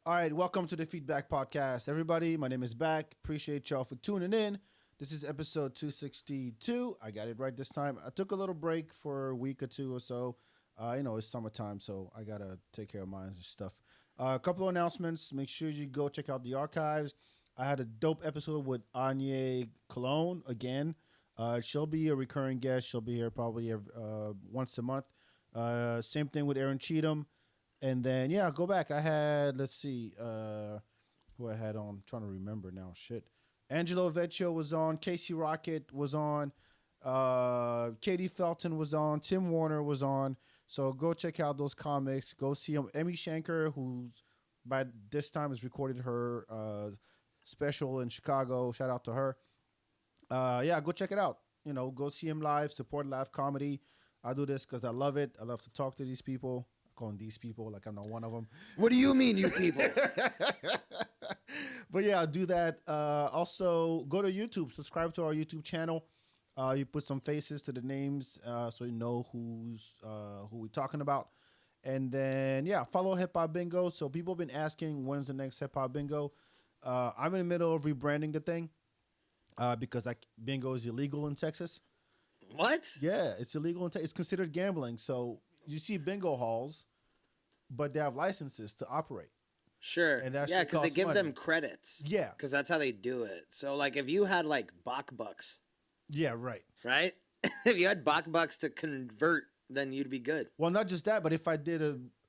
All right, welcome to the Feedbak Podcast, everybody. My name is Back. Appreciate y'all for tuning in. This is episode 262. I got it right this time. I took a little break for a week or two or so. It's summertime, so I gotta take care of mine and stuff. A couple of announcements. Make sure you go check out the archives. I had a dope episode with Anya Cologne again. She'll be a recurring guest. She'll be here probably once a month. Same thing with Aaron Cheatham. And then, go back. I had, let's see, who I had on. I'm trying to remember now. Shit. Angelo Vecchio was on. Casey Rocket was on. Katie Felton was on. Tim Warner was on. So go check out those comics. Go see them. Emmy Shanker, who's by this time has recorded her special in Chicago. Shout out to her. Go check it out. Go see him live. Support live comedy. I do this because I love it. I love to talk to these people. Calling these people like I'm not one of them. What do you mean, you people? But yeah, I'll do that. Also, go to YouTube. Subscribe to our YouTube channel. You put some faces to the names so you know who we're talking about. And then, follow Hip Hop Bingo. So people have been asking, when's the next Hip Hop Bingo? I'm in the middle of rebranding the thing because bingo is illegal in Texas. What? Yeah, it's illegal in Texas. It's considered gambling. So you see bingo halls, but they have licenses to operate. Sure. And that because they give money. them credits. Yeah. Because that's how they do it. So, like, if you had, like, Bach bucks. Yeah, right. Right? If you had Bach bucks to convert, then you'd be good. Well, not just that, but if I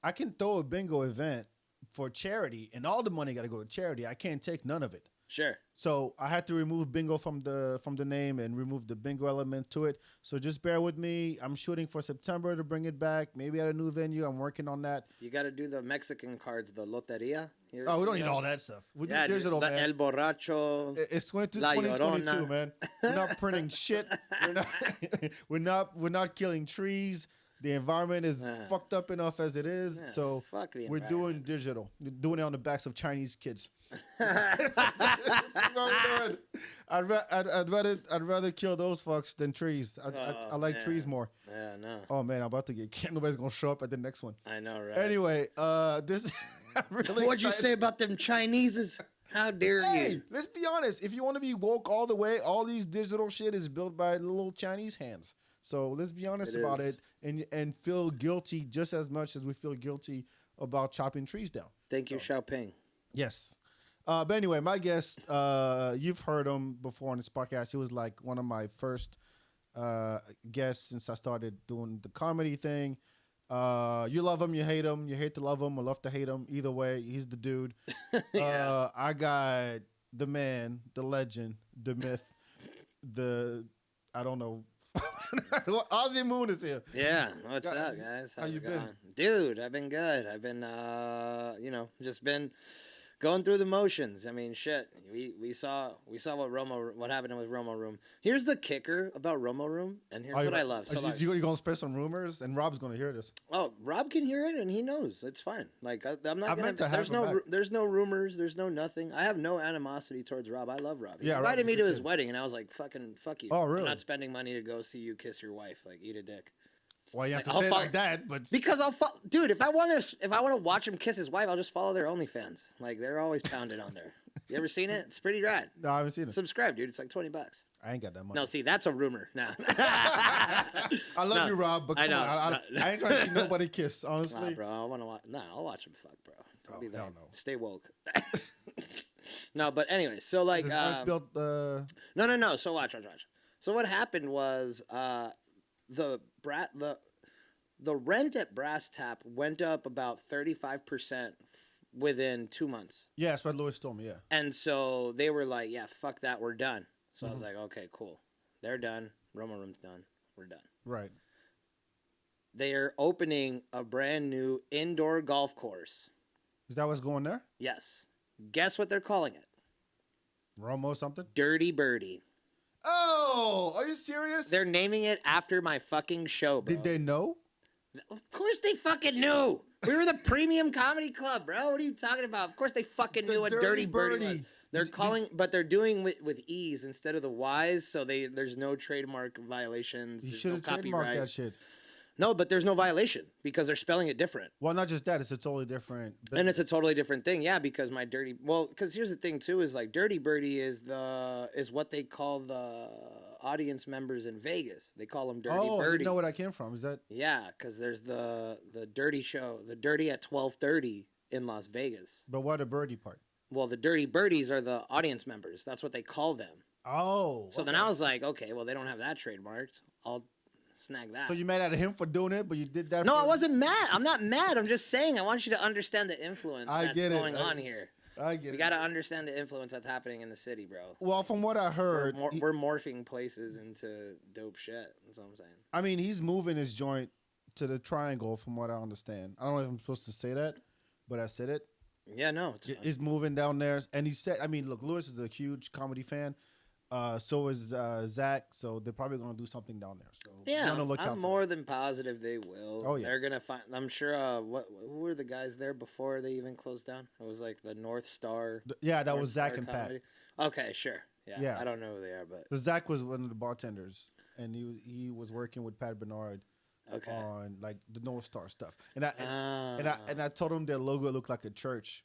I can throw a bingo event for charity, and all the money got to go to charity. I can't take none of it. Sure. So I had to remove bingo from the name and remove the bingo element to it. So just bear with me. I'm shooting for September to bring it back. Maybe at a new venue. I'm working on that. You got to do the Mexican cards, the loteria. We don't need all that stuff. We do digital, the man. El Borracho. It's 2022, man. We're not printing shit. We're not killing trees. The environment is fucked up enough as it is, so we're doing digital. We're doing it on the backs of Chinese kids. That's what we're doing. I'd rather kill those fucks than trees. I like trees more. Yeah, no. Oh man, I'm about to get. Nobody's gonna show up at the next one. I know, right? Anyway, this. Really What'd you say about them Chineses? How dare you? Let's be honest. If you want to be woke all the way, all these digital shit is built by little Chinese hands. So let's be honest about it and feel guilty just as much as we feel guilty about chopping trees down. Thank you, Xiaoping. Yes. But anyway, my guest, you've heard him before on this podcast. He was like one of my first guests since I started doing the comedy thing. You love him, you hate him, you hate to love him, or love to hate him. Either way, he's the dude. I got the man, the legend, the myth, I don't know. Ozzy Moon is here. Yeah, what's up, guys? How you been? Dude, I've been good. I've been, just been going through the motions. I mean, shit. We saw what happened with Romo Room. Here's the kicker about Romo Room, and here's what I love. So you're gonna spread some rumors, and Rob's gonna hear this. Oh, Rob can hear it, and he knows it's fine. Like I'm not. There's no rumors. There's no nothing. I have no animosity towards Rob. I love Rob. He invited me to his wedding, and I was like, "Fucking fuck you." Oh, really? I'm not spending money to go see you kiss your wife. Like, eat a dick. Well, you have to say it like that, but because dude, if I want to watch him kiss his wife, I'll just follow their OnlyFans. Like they're always pounded on there. You ever seen it? It's pretty rad. No, I haven't seen it. Subscribe, dude. It's like $20. I ain't got that money. No, see, that's a rumor. Nah. I love you, Rob, but come on. I ain't trying to see nobody kiss, honestly. Nah, bro. I want to watch. Nah, I'll watch him fuck, bro. I'll be there. Hell no. Stay woke. No, but anyway, so like. His wife built the. No. So watch. So what happened was the rent at Brass Tap went up about 35% within 2 months. Yeah, that's what Louis told me, yeah. And so they were like, yeah, fuck that, we're done. So I was like, okay, cool. They're done. Romo Room's done. We're done. Right. They are opening a brand new indoor golf course. Is that what's going there? Yes. Guess what they're calling it? Romo something? Dirty Birdie. Oh, are you serious? They're naming it after my fucking show, bro. Did they know? Of course they fucking knew. We were the premium comedy club, bro. What are you talking about? Of course they fucking knew what Dirty Birdie was. They're but they're doing with E's instead of the Y's, so there's no trademark violations. You should have trademarked that shit. No, but there's no violation because they're spelling it different. Well, not just that; it's a totally different. Business. And it's a totally different thing, yeah. Because because here's the thing too: is like Dirty Birdie is what they call the audience members in Vegas. They call them Dirty Birdies. Oh, you know where that came from? Is that? Yeah, because there's the Dirty show, the Dirty at 12:30 in Las Vegas. But what a birdie part? Well, the Dirty Birdies are the audience members. That's what they call them. Oh. So then I was like, okay, well they don't have that trademarked. I'll snag that. So you mad at him for doing it, but you did that? No, I wasn't mad. I'm not mad. I'm just saying I want you to understand the influence that's going on here. I get it. We got to understand the influence that's happening in the city, bro. Well, from what I heard, we're morphing places into dope shit. That's what I'm saying. I mean, he's moving his joint to the triangle, from what I understand. I don't know if I'm supposed to say that, but I said it. Yeah, no, He's moving down there, and he said, I mean, look, Lewis is a huge comedy fan. So is Zach. So they're probably gonna do something down there. So yeah, I'm more than positive they will. Oh yeah, they're gonna find. I'm sure. Who were the guys there before they even closed down? It was like the North Star. Yeah, that was Zach and Pat. Okay, sure. Yeah, I don't know who they are, but Zach was one of the bartenders, and he was working with Pat Bernard. Okay. On like the North Star stuff, and I told him their logo looked like a church.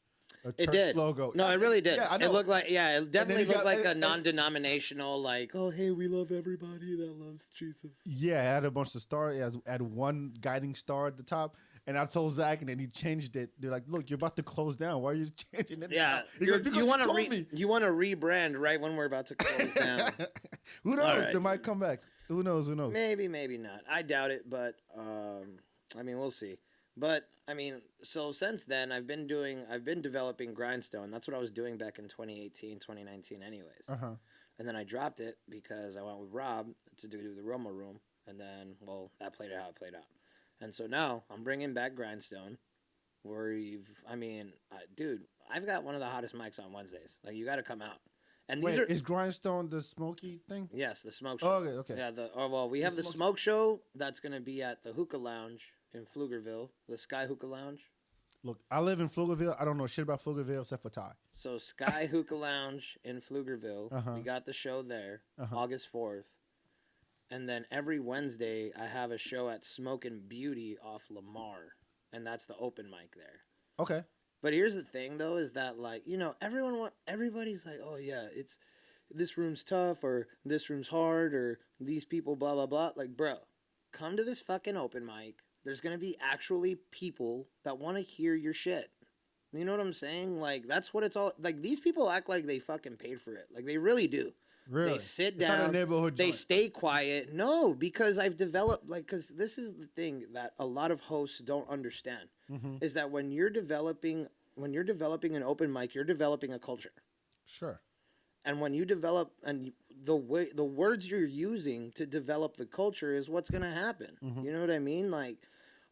It did. Logo. No, it really did. Yeah, it looked like, it definitely looked like a non-denominational, like, oh, hey, we love everybody that loves Jesus. Yeah, it had a bunch of stars. It had one guiding star at the top. And I told Zach, and then he changed it. They're like, look, you're about to close down. Why are you changing it? Yeah. You want to rebrand right when we're about to close down. Who knows? Right. They might come back. Who knows? Maybe not. I doubt it, but, I mean, we'll see. But I mean, so since then I've been developing Grindstone. That's what I was doing back in 2018, 2019 anyways. Uh-huh. And then I dropped it because I went with Rob to do the Romo Room, and then that played out how it played out. And so now I'm bringing back Grindstone dude, I've got one of the hottest mics on Wednesdays. Like, you got to come out. And is Grindstone the smoky thing? Yes, the smoke show. Oh, okay. Yeah, we have the smoke show that's going to be at the Hookah Lounge in Pflugerville, the Sky Hookah Lounge. Look, I live in Pflugerville. I don't know shit about Pflugerville except for Ty. So Sky Hookah Lounge in Pflugerville. We got the show there, August 4th. And then every Wednesday, I have a show at Smoke and Beauty off Lamar. And that's the open mic there. Okay. But here's the thing, though, is that, like, you know, everybody's like, oh, yeah, it's this room's tough, or this room's hard, or these people, blah, blah, blah. Like, bro, come to this fucking open mic. There's going to be actually people that want to hear your shit. You know what I'm saying? Like, that's what it's all... Like, these people act like they fucking paid for it. Like, they really do. Really? They sit down. They stay quiet. No, because I've developed... Like, because this is the thing that a lot of hosts don't understand. Is that when you're developing an open mic, you're developing a culture. Sure. And when you develop... And the words you're using to develop the culture is what's going to happen. You know what I mean? Like...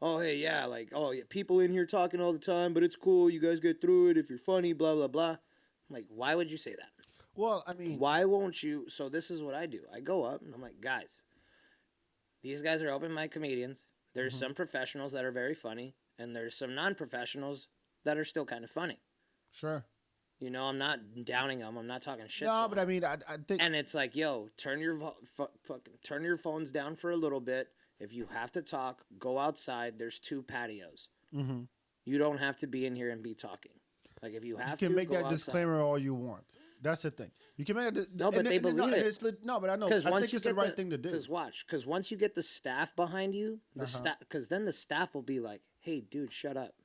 Oh, hey, yeah, like, oh, yeah, people in here talking all the time, but it's cool. You guys get through it if you're funny, blah, blah, blah. Like, why would you say that? Well, I mean... Why won't you... So this is what I do. I go up, and I'm like, guys, these guys are open mic comedians. There's some professionals that are very funny, and there's some non-professionals that are still kind of funny. Sure. You know, I'm not downing them. I'm not talking shit. No, but I mean, I think... And it's like, yo, turn your phones down for a little bit. If you have to talk, go outside. There's 2 patios. You don't have to be in here and be talking. Like, if you have to, you can make that outside. Disclaimer all you want. That's the thing. You can make it. No, but they believe it. No, but I know. I think it's the right thing to do. Because once you get the staff behind you, because then the staff will be like, "Hey, dude, shut up."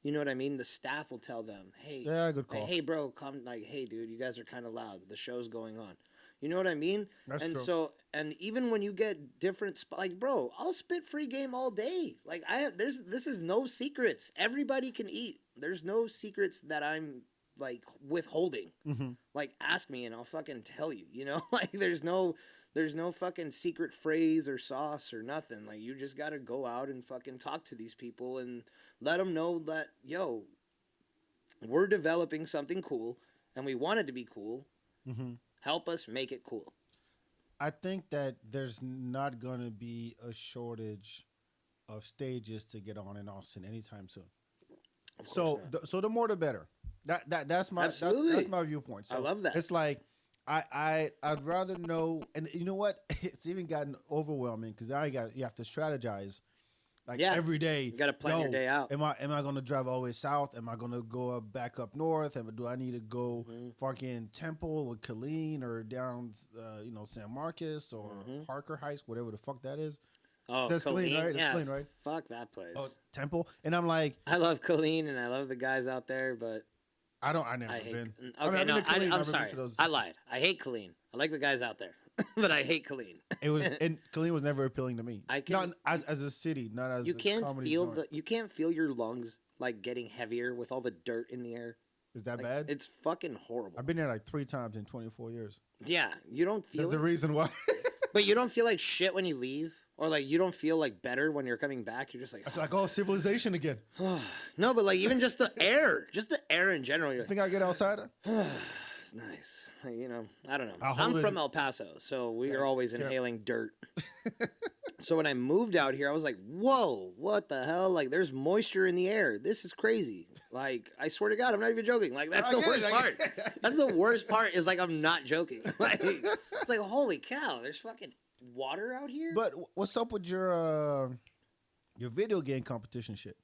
You know what I mean? The staff will tell them, "Hey, yeah, good call. Like, hey, bro, come." Like, "Hey, dude, you guys are kind of loud. The show's going on." You know what I mean? That's and true. So, and even when you get different, like, bro, I'll spit free game all day. Like, this is no secrets. Everybody can eat. There's no secrets that I'm like withholding. Like, ask me and I'll fucking tell you. You know, like, there's no fucking secret phrase or sauce or nothing. Like, you just gotta go out and fucking talk to these people and let them know that, yo, we're developing something cool and we want it to be cool. Help us make it cool. I think that there's not going to be a shortage of stages to get on in Austin anytime soon. So the more the better. That's my viewpoint. So I love that. It's like I'd rather know, and you know what? It's even gotten overwhelming because you have to strategize. Like Yeah. every day. You got to plan your day out. Am I gonna drive all the way south? Am I gonna go back up north? Do I need to go fucking Temple or Killeen or down San Marcos or Parker Heights, whatever the fuck that is? Oh, That's Killeen, right? Yeah, Killeen, right? Fuck that place. Oh, Temple. And I'm like, I love Killeen and I love the guys out there, but I never been. Okay, no, I'm sorry. I lied. I hate Killeen. I like the guys out there, but I hate Killeen. And Killeen was never appealing to me. Not as a city, not as you can't comedy feel joint. you can't feel your lungs like getting heavier with all the dirt in the air. Is that like, bad? It's fucking horrible. I've been there like 3 times in 24 years. Yeah, you don't feel. That's the reason why. But you don't feel like shit when you leave, or like you don't feel like better when you're coming back. You're just like, I feel like, oh, civilization again. No, but like even just the air in general. You're You think I get outside? it's nice. Like, I don't know. I'm I'm from El Paso, so we are always inhaling dirt. So when I moved out here, I was like, whoa, what the hell? Like, there's moisture in the air. This is crazy. Like, I swear to God, I'm not even joking. Like, that's the worst part. That's the worst part is, like, I'm not joking. Like, it's like, holy cow, there's fucking water out here? But what's up with your video game competition shit?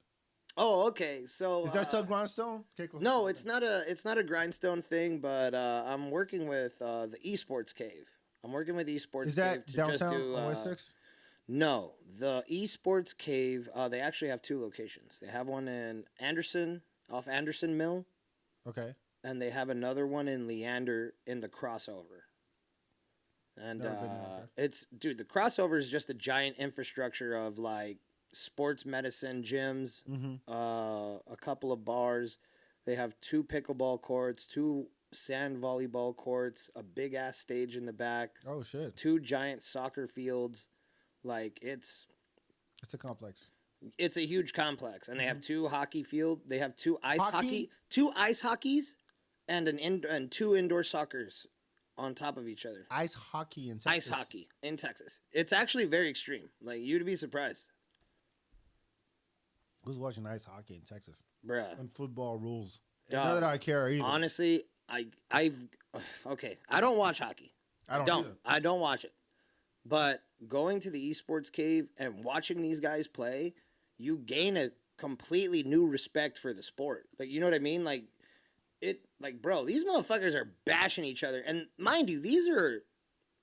Oh, okay. So is that still Grindstone? No, it's not a Grindstone thing, but I'm working with the Esports Cave. I'm working with Esports Cave. Is that to downtown just do, on West 6? No, the Esports Cave, they actually have 2 locations. They have one in Anderson, off Anderson Mill. Okay. And they have another one in Leander in the crossover. And the crossover is just a giant infrastructure of like sports medicine gyms, a couple of bars. They have 2 pickleball courts, 2 sand volleyball courts, a big ass stage in the back. Oh shit. 2 giant soccer fields. Like it's a complex. It's a huge complex, and they have 2 hockey field. They have 2 ice hockey, 2 ice hockeys, and 2 indoor soccers on top of each other. Ice hockey in Texas. Ice hockey in Texas. It's actually very extreme. Like you'd be surprised. Who's watching ice hockey in Texas? Bruh. And football rules. Not that I care either. Honestly, I don't watch hockey. I don't watch it. But going to the Esports Cave and watching these guys play, you gain a completely new respect for the sport. Like, you know what I mean? Bro, these motherfuckers are bashing each other. And mind you, these are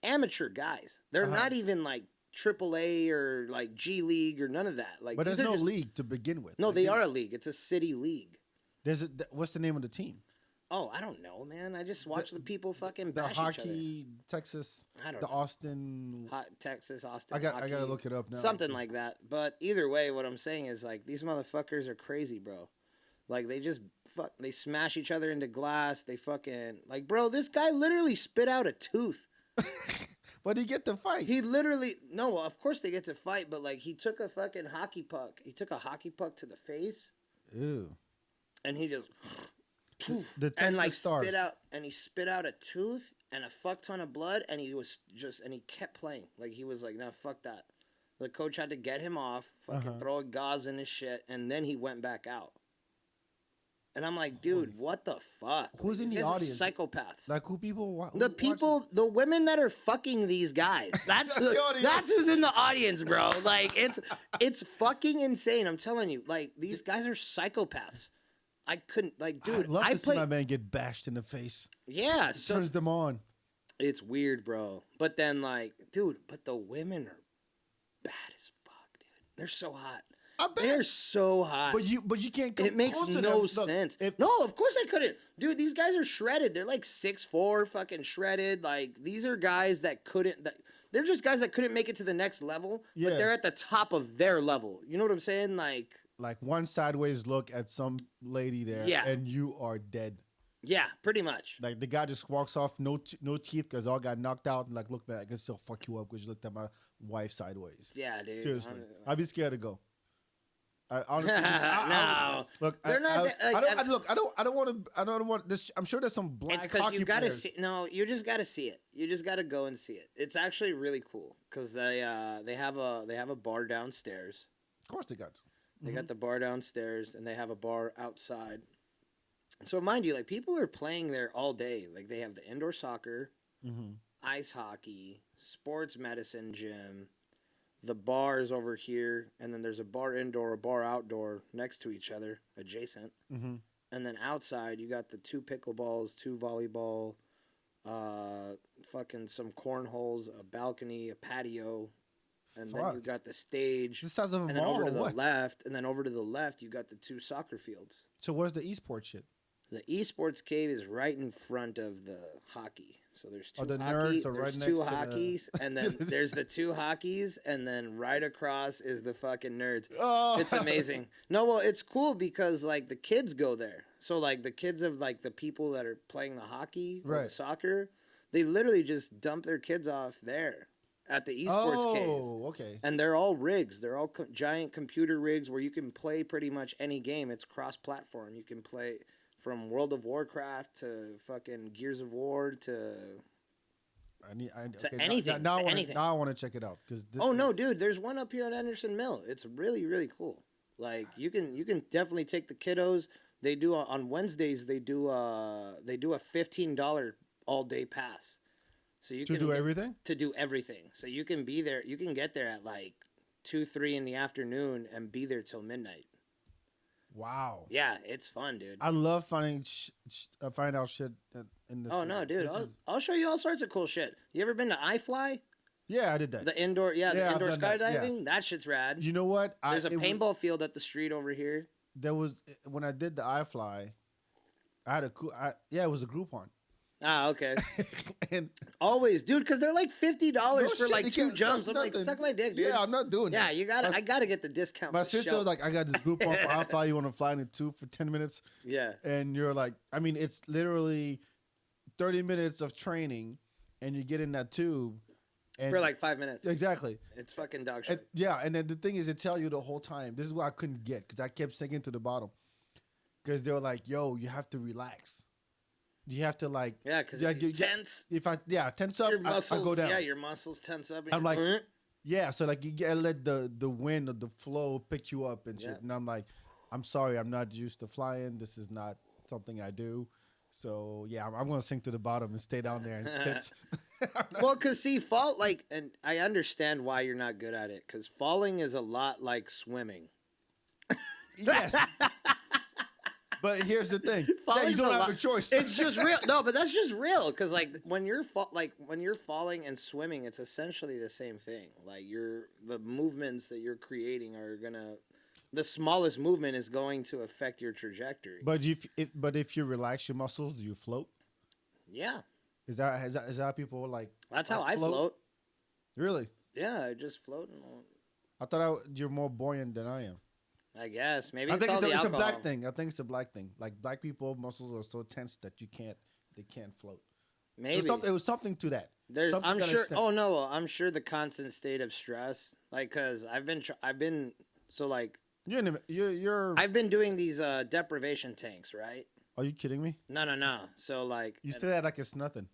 amateur guys. They're not even like AAA or like G League or none of that. Like, but there's no league to begin with. No, they are a league. It's a city league. What's the name of the team? Oh, I don't know, man. I just watch the people fucking bash each other. The hockey, Texas, I don't the know. Austin. Texas, Austin. I gotta look it up now. Something like that. But either way, what I'm saying is like these motherfuckers are crazy, bro. Like they just they smash each other into glass. They fucking like, bro. This guy literally spit out a tooth. But he get to fight. He literally no. Of course they get to fight, but like he took a fucking hockey puck. He took a hockey puck to the face. Ew. And he just. The Texas and like Stars. spit out a tooth and a fuck ton of blood, and he kept playing. Like he was like, nah, fuck that. The coach had to get him off, fucking throw a gauze in his shit, and then he went back out. And I'm like, dude, what the fuck? Who's in the audience? Psychopaths. Like who people? The women that are fucking these guys. That's who's in the audience, bro. Like it's fucking insane. I'm telling you. Like these guys are psychopaths. I couldn't dude. I love to see my man get bashed in the face. Yeah, it turns them on. It's weird, bro. But then, dude, but the women are bad as fuck, dude. They're so hot. I bet. They're so hot. But you can't. It makes no sense. No, of course I couldn't, dude. These guys are shredded. They're like 6'4", fucking shredded. Like these are guys that couldn't. They're just guys that couldn't make it to the next level. Yeah. But they're at the top of their level. You know what I'm saying? Like one sideways look at some lady there, and you are dead. Yeah, pretty much. Like the guy just walks off, no teeth, because all got knocked out. And like, look back, I can still fuck you up because you looked at my wife sideways. Yeah, dude. Seriously, I'd be scared to go. I honestly, look, they're not. I don't want this. I'm sure there's some black. It's because you got to see. No, you just got to see it. You just got to go and see it. It's actually really cool because they have a bar downstairs. Of course they got to. They got the bar downstairs, and they have a bar outside. So mind you, like people are playing there all day. Like they have the indoor soccer, ice hockey, sports medicine gym, the bar is over here, and then there's a bar indoor, a bar outdoor next to each other, adjacent. Mm-hmm. And then outside, you got the 2 pickleballs, 2 volleyball, fucking some cornholes, a balcony, a patio, and then you got the stage. This sounds like a and then mall over or to the what? left, and then over to the left, you got the 2 soccer fields. So where's the esports shit? The Esports Cave is right in front of the hockey. So there's 2 the hockey, nerds are right there's next 2 to the- hockeys, and then there's the 2 hockeys, and then right across is the fucking nerds. Oh. It's amazing. No, well, it's cool because like the kids go there. So like the kids of like the people that are playing the hockey or the Right. soccer, they literally just dump their kids off there at the Esports Cave. Oh, okay. And they're all rigs. They're all giant computer rigs where you can play pretty much any game. It's cross-platform. You can play from World of Warcraft to fucking Gears of War to anything. Now I want to check it out because. no, dude! There's one up here at Anderson Mill. It's really, really cool. Like you can definitely take the kiddos. They do on Wednesdays. They do a $15 all day pass. So you can do everything. To do everything. So you can be there. You can get there at like 2-3 in the afternoon and be there till midnight. Wow. Yeah, it's fun, dude. I love finding find out shit in this. Oh no, dude! I'll show you all sorts of cool shit. You ever been to iFly? Yeah, I did that. The indoor, the indoor I've done that, skydiving. That shit's rad. You know what? There's a paintball field up the street over here. There was when I did the iFly, I had it was a Groupon. Ah, okay. And always, dude, because they're like $50 for like 2 jumps. I'm nothing. like, suck my dick, dude. Yeah, I'm not doing that. Yeah, you got to I gotta get the discount. My sister was like, I got this Groupon for iFly. You want to fly in it too for 10 minutes? Yeah. And you're like, I mean, it's literally 30 minutes of training, and you get in that tube. And for like 5 minutes. Exactly. It's fucking dog shit. And then the thing is, they tell you the whole time. This is what I couldn't get because I kept sinking to the bottom. Because they were like, yo, you have to relax. You have to like. Yeah, because tense. Tense up, your muscles, I go down. Yeah, your muscles tense up. I'm like, yeah, so like you gotta let the wind or the flow pick you up and shit. Yeah. And I'm like, I'm sorry, I'm not used to flying. This is not something I do. So yeah, I'm gonna sink to the bottom and stay down there and sit. Well, cause see, and I understand why you're not good at it. Cause falling is a lot like swimming. Yes. But here's the thing: you don't have a choice. It's just real. No, but that's just real. Cause like when you're falling and swimming, it's essentially the same thing. Like the movements that you're creating are gonna. The smallest movement is going to affect your trajectory. But if you relax your muscles, do you float? Yeah. Is that how people like? That's how I float. Really? Yeah, I just float. I thought you're more buoyant than I am. I guess maybe I think it's a black thing. I think it's a black thing. Like black people, muscles are so tense that they can't float. Maybe it was something to that. I'm sure. Oh no, I'm sure the constant state of stress. Like, cause I've been so like. I've been doing these deprivation tanks, right? Are you kidding me? No. So like. You say that like it's nothing.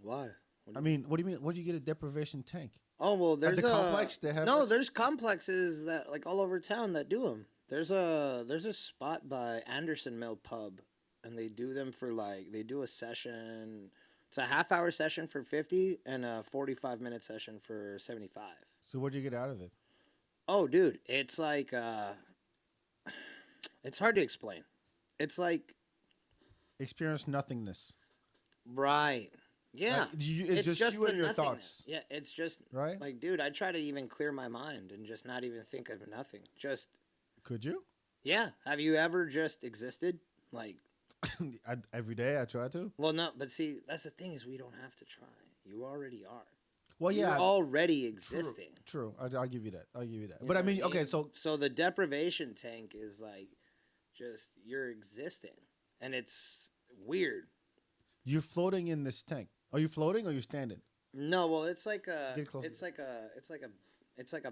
Why? I mean, what do you mean? What do you get a deprivation tank? Oh well, there's a complex. They have there's complexes that like all over town that do them. There's a spot by Anderson Mill Pub, and they do them for they do a session. It's a half-hour session for $50 and a 45-minute session for $75. So what do you get out of it? Oh, dude, it's like it's hard to explain. It's like experience nothingness. Right. Yeah. Like, it's just you and your thoughts. Yeah, it's just right. Like, dude, I try to even clear my mind and just not even think of nothing. Just. Could you? Yeah. Have you ever just existed? Like. Every day I try to. Well, no, but see, that's the thing is we don't have to try. You already are. Well, yeah, you're already existing. True. I'll give you that. But I mean, okay, so the deprivation tank is like, just you're existing, and it's weird. You're floating in this tank. Are you floating or are you standing? No, well, it's like a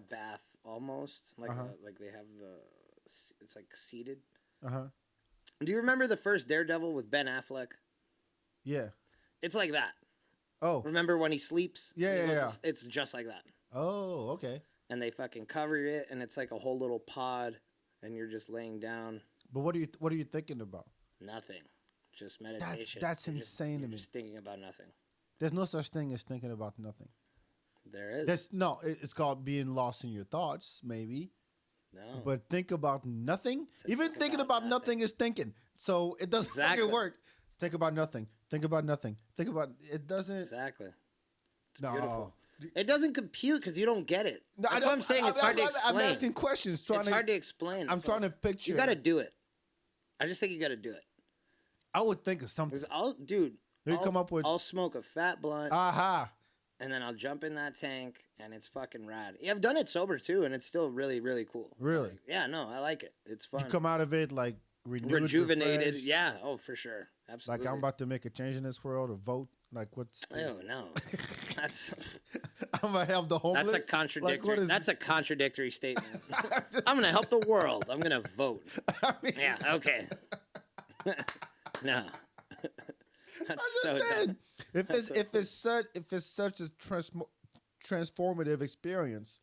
bath almost. Like like they have it's like seated. Do you remember the first Daredevil with Ben Affleck? Yeah. It's like that. Oh. Remember when he sleeps? Yeah. It's just like that. Oh, okay. And they fucking cover it, and it's like a whole little pod, and you're just laying down. But what are you thinking about? Nothing. Just meditation. That's insane to me. Just thinking about nothing. There's no such thing as thinking about nothing. There is. That's no. It's called being lost in your thoughts, maybe. No. But think about nothing. To Even think thinking about about nothing is thinking. So it doesn't Exactly. fucking work. Think about nothing. Think about nothing. Think about it. Doesn't. Exactly. It's No. beautiful. It doesn't compute because you don't get it. No, That's what I'm saying. It's hard to explain. I'm asking questions. It's hard to explain. I'm trying to picture. You got to do it. I just think you got to do it. I would think of something. I'll smoke a fat blunt. Aha. And then I'll jump in that tank, and it's fucking rad. Yeah, I've done it sober too, and it's still really, really cool. Really? Like, yeah, no, I like it. It's fun. You come out of it like renewed, rejuvenated. refreshed. Yeah, oh for sure, absolutely. Like I'm about to make a change in this world or vote. Like what's? Oh no, that's I'm gonna help the homeless. that's a contradictory. Like, that's a contradictory statement. I'm gonna help the world. I'm gonna vote. I mean, Yeah, okay. No, that's so dumb. If it's such a transformative experience,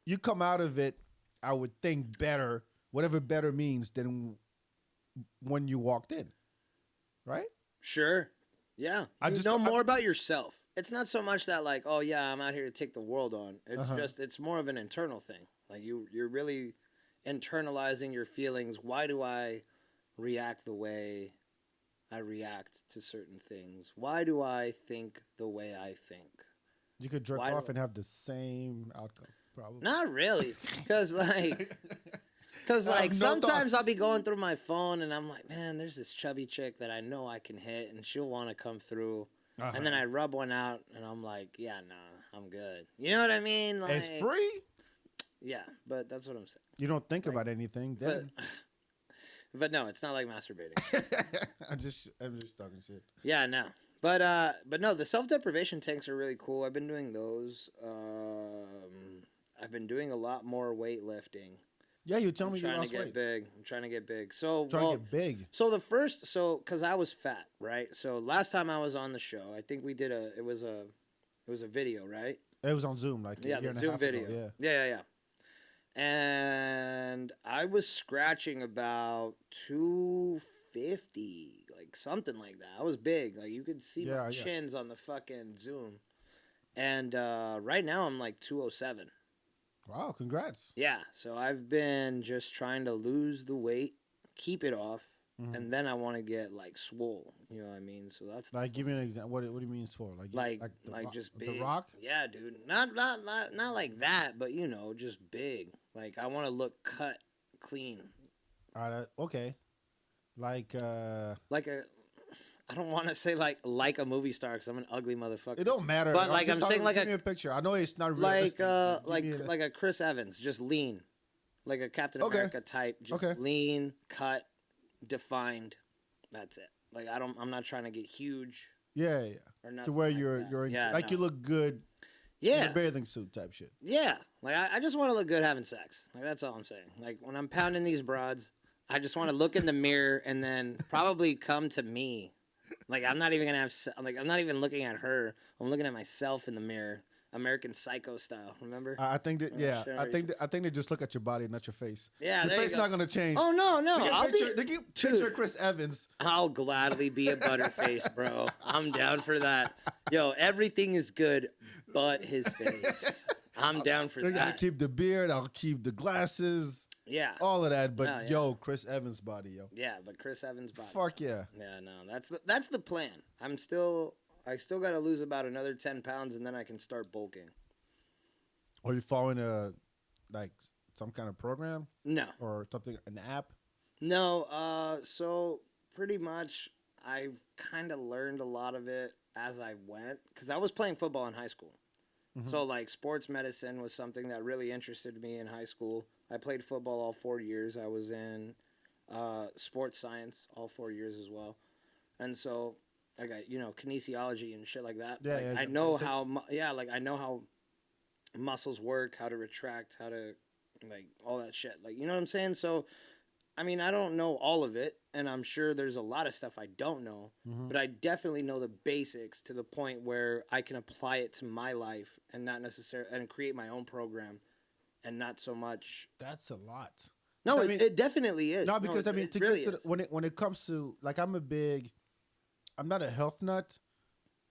you come out of it, I would think better, whatever better means than when you walked in, right? Sure. Yeah. I You just- know I- more about yourself. It's not so much that like, oh yeah, I'm out here to take the world on. It's just it's more of an internal thing. Like you're really internalizing your feelings. Why do I react the way I react to certain things? Why do I think the way I think? You could jerk Why off do- and have the same outcome, probably. Not really. Because like no sometimes thoughts. I'll be going through my phone and I'm like, man, there's this chubby chick that I know I can hit and she'll want to come through. And then I rub one out and I'm like, yeah, nah, I'm good. You know what I mean? Like, It's free. Yeah, but that's what I'm saying. You don't think about anything then. But no, it's not like masturbating. I'm just talking shit. Yeah, no. But no, the self-deprivation tanks are really cool. I've been doing those. I've been doing a lot more weightlifting. Yeah, you tell I'm me you trying lost to get weight. big. I'm trying to get big. So Trying to get big. So because I was fat, right? So last time I was on the show, I think we did it was a video, right? It was on Zoom, like a Yeah, year the and a Zoom half video. ago. Yeah. Yeah. And I was scratching about 250, like something like that. I was big. Like you could see my chins on the fucking Zoom. And right now I'm like 207. Wow, congrats. Yeah, so I've been just trying to lose the weight, keep it off, and then I want to get like swole. You know what I mean? So that's Like, give me an example. What do you mean swole? like just big. The Rock? Yeah, dude. Not like that, but you know, just big. Like I want to look cut, clean. Okay. Like I don't want to say like a movie star because I'm an ugly motherfucker. it don't matter. But like I'm saying, like give me a picture. I know it's not like realistic. like a Chris Evans, just lean, like a Captain America type, just lean, cut, defined. That's it. Like I'm not trying to get huge. Yeah. Or To where like you're that. in, like you look good. Yeah. In a bathing suit type shit. Yeah. Like I just want to look good having sex. Like that's all I'm saying. Like when I'm pounding these broads, I just want to look in the mirror and then probably come to me. Like I'm not even gonna have. Like I'm not even looking at her. I'm looking at myself in the mirror, American Psycho style. Remember? I think that I think they just look at your body, not your face. Yeah, your face not gonna change. Oh no! They keep picture Chris Evans. I'll gladly be a butterface, bro. I'm down for that. Yo, everything is good, but his face. I'm down for They that. gotta keep the beard. I'll keep the glasses. Yeah. All of that, but yo, Chris Evans' body, yo. Yeah, but Chris Evans' body. Fuck yeah. Yeah, no, that's the plan. I still got to lose about another 10 pounds, and then I can start bulking. Are you following like some kind of program? No. Or something, an app? No. So pretty much, I've kind of learned a lot of it as I went, because I was playing football in high school. So like sports medicine was something that really interested me in high school. I played football all 4 years. I was in sports science all 4 years as well. And so I got, kinesiology and shit like that. Yeah, like, yeah, I know how, I know how muscles work, how to retract, how to, like, all that shit. Like, you know what I'm saying? So, I mean, I don't know all of it, and I'm sure there's a lot of stuff I don't know, but I definitely know the basics to the point where I can apply it to my life and not necessarily, and create my own program. And not so much. That's a lot. No, I mean, it definitely is. No, because I mean, it really when it comes to like, I'm not a health nut,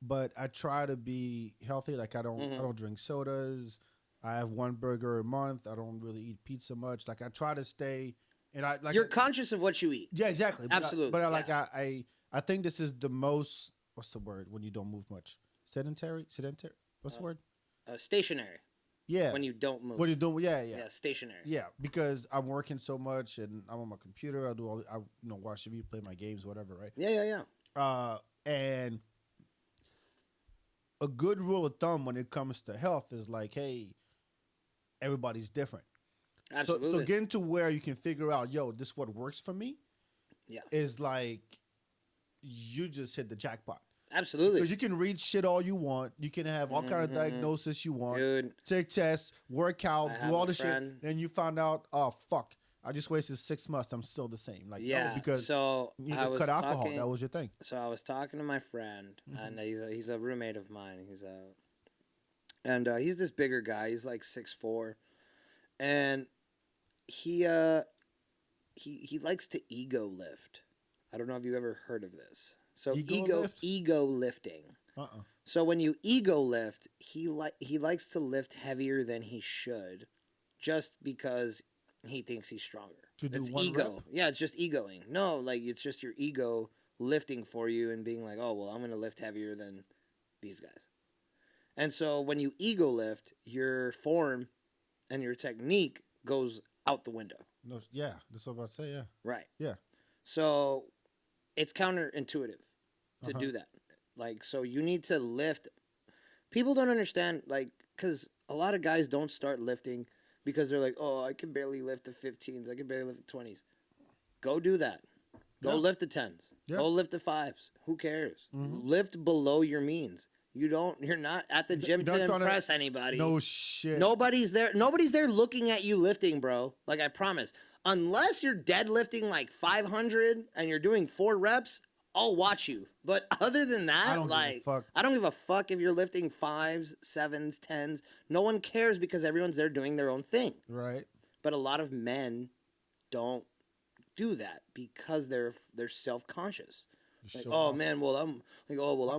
but I try to be healthy. Like I don't drink sodas. I have one burger a month. I don't really eat pizza much. Like I try to stay, and I like You're conscious of what you eat. Yeah, exactly. Absolutely. But I think this is the most, what's the word when you don't move much? Sedentary. What's the word? Stationary. Yeah. When you don't move. What are you doing? Yeah. Yeah, stationary. Yeah, because I'm working so much and I'm on my computer. I watch TV, play my games, whatever, right? Yeah. And a good rule of thumb when it comes to health is like, hey, everybody's different. Absolutely. So getting to where you can figure out, yo, this is what works for me. Yeah. Is like you just hit the jackpot. Absolutely. Because you can read shit all you want. You can have all kind of diagnosis you want. Dude. Take tests, work out, do all the shit. Then you find out, oh, fuck. I just wasted 6 months. I'm still the same. Like, no, because so you cut alcohol. That was your thing. So I was talking to my friend, and he's a roommate of mine. He's this bigger guy. He's like 6'4", and he likes to ego lift. I don't know if you've ever heard of this. So ego lifting. So when you ego lift, he likes to lift heavier than he should, just because he thinks he's stronger. To do it's one ego. rep? Yeah, it's just egoing. No, like it's just your ego lifting for you and being like, oh well, I'm gonna lift heavier than these guys. And so when you ego lift, your form and your technique goes out the window. No, yeah, that's what I'm about to say. Yeah, Right. yeah. So it's counterintuitive to do that. Like, so you need to lift. People don't understand, like, because a lot of guys don't start lifting because they're like, oh, I can barely lift the 15s. I can barely lift the 20s. Go do that. Go lift the 10s. Yeah. Go lift the 5s. Who cares? Lift below your means. You're not at the gym to impress anybody. No shit. Nobody's there. Nobody's there looking at you lifting, bro. Like, I promise. Unless you're deadlifting like 500 and you're doing 4 reps, I'll watch you. But other than that, I don't give a fuck if you're lifting 5s, 7s, 10s. No one cares because everyone's there doing their own thing. Right. But a lot of men don't do that because they're self-conscious. Like, oh man, I'm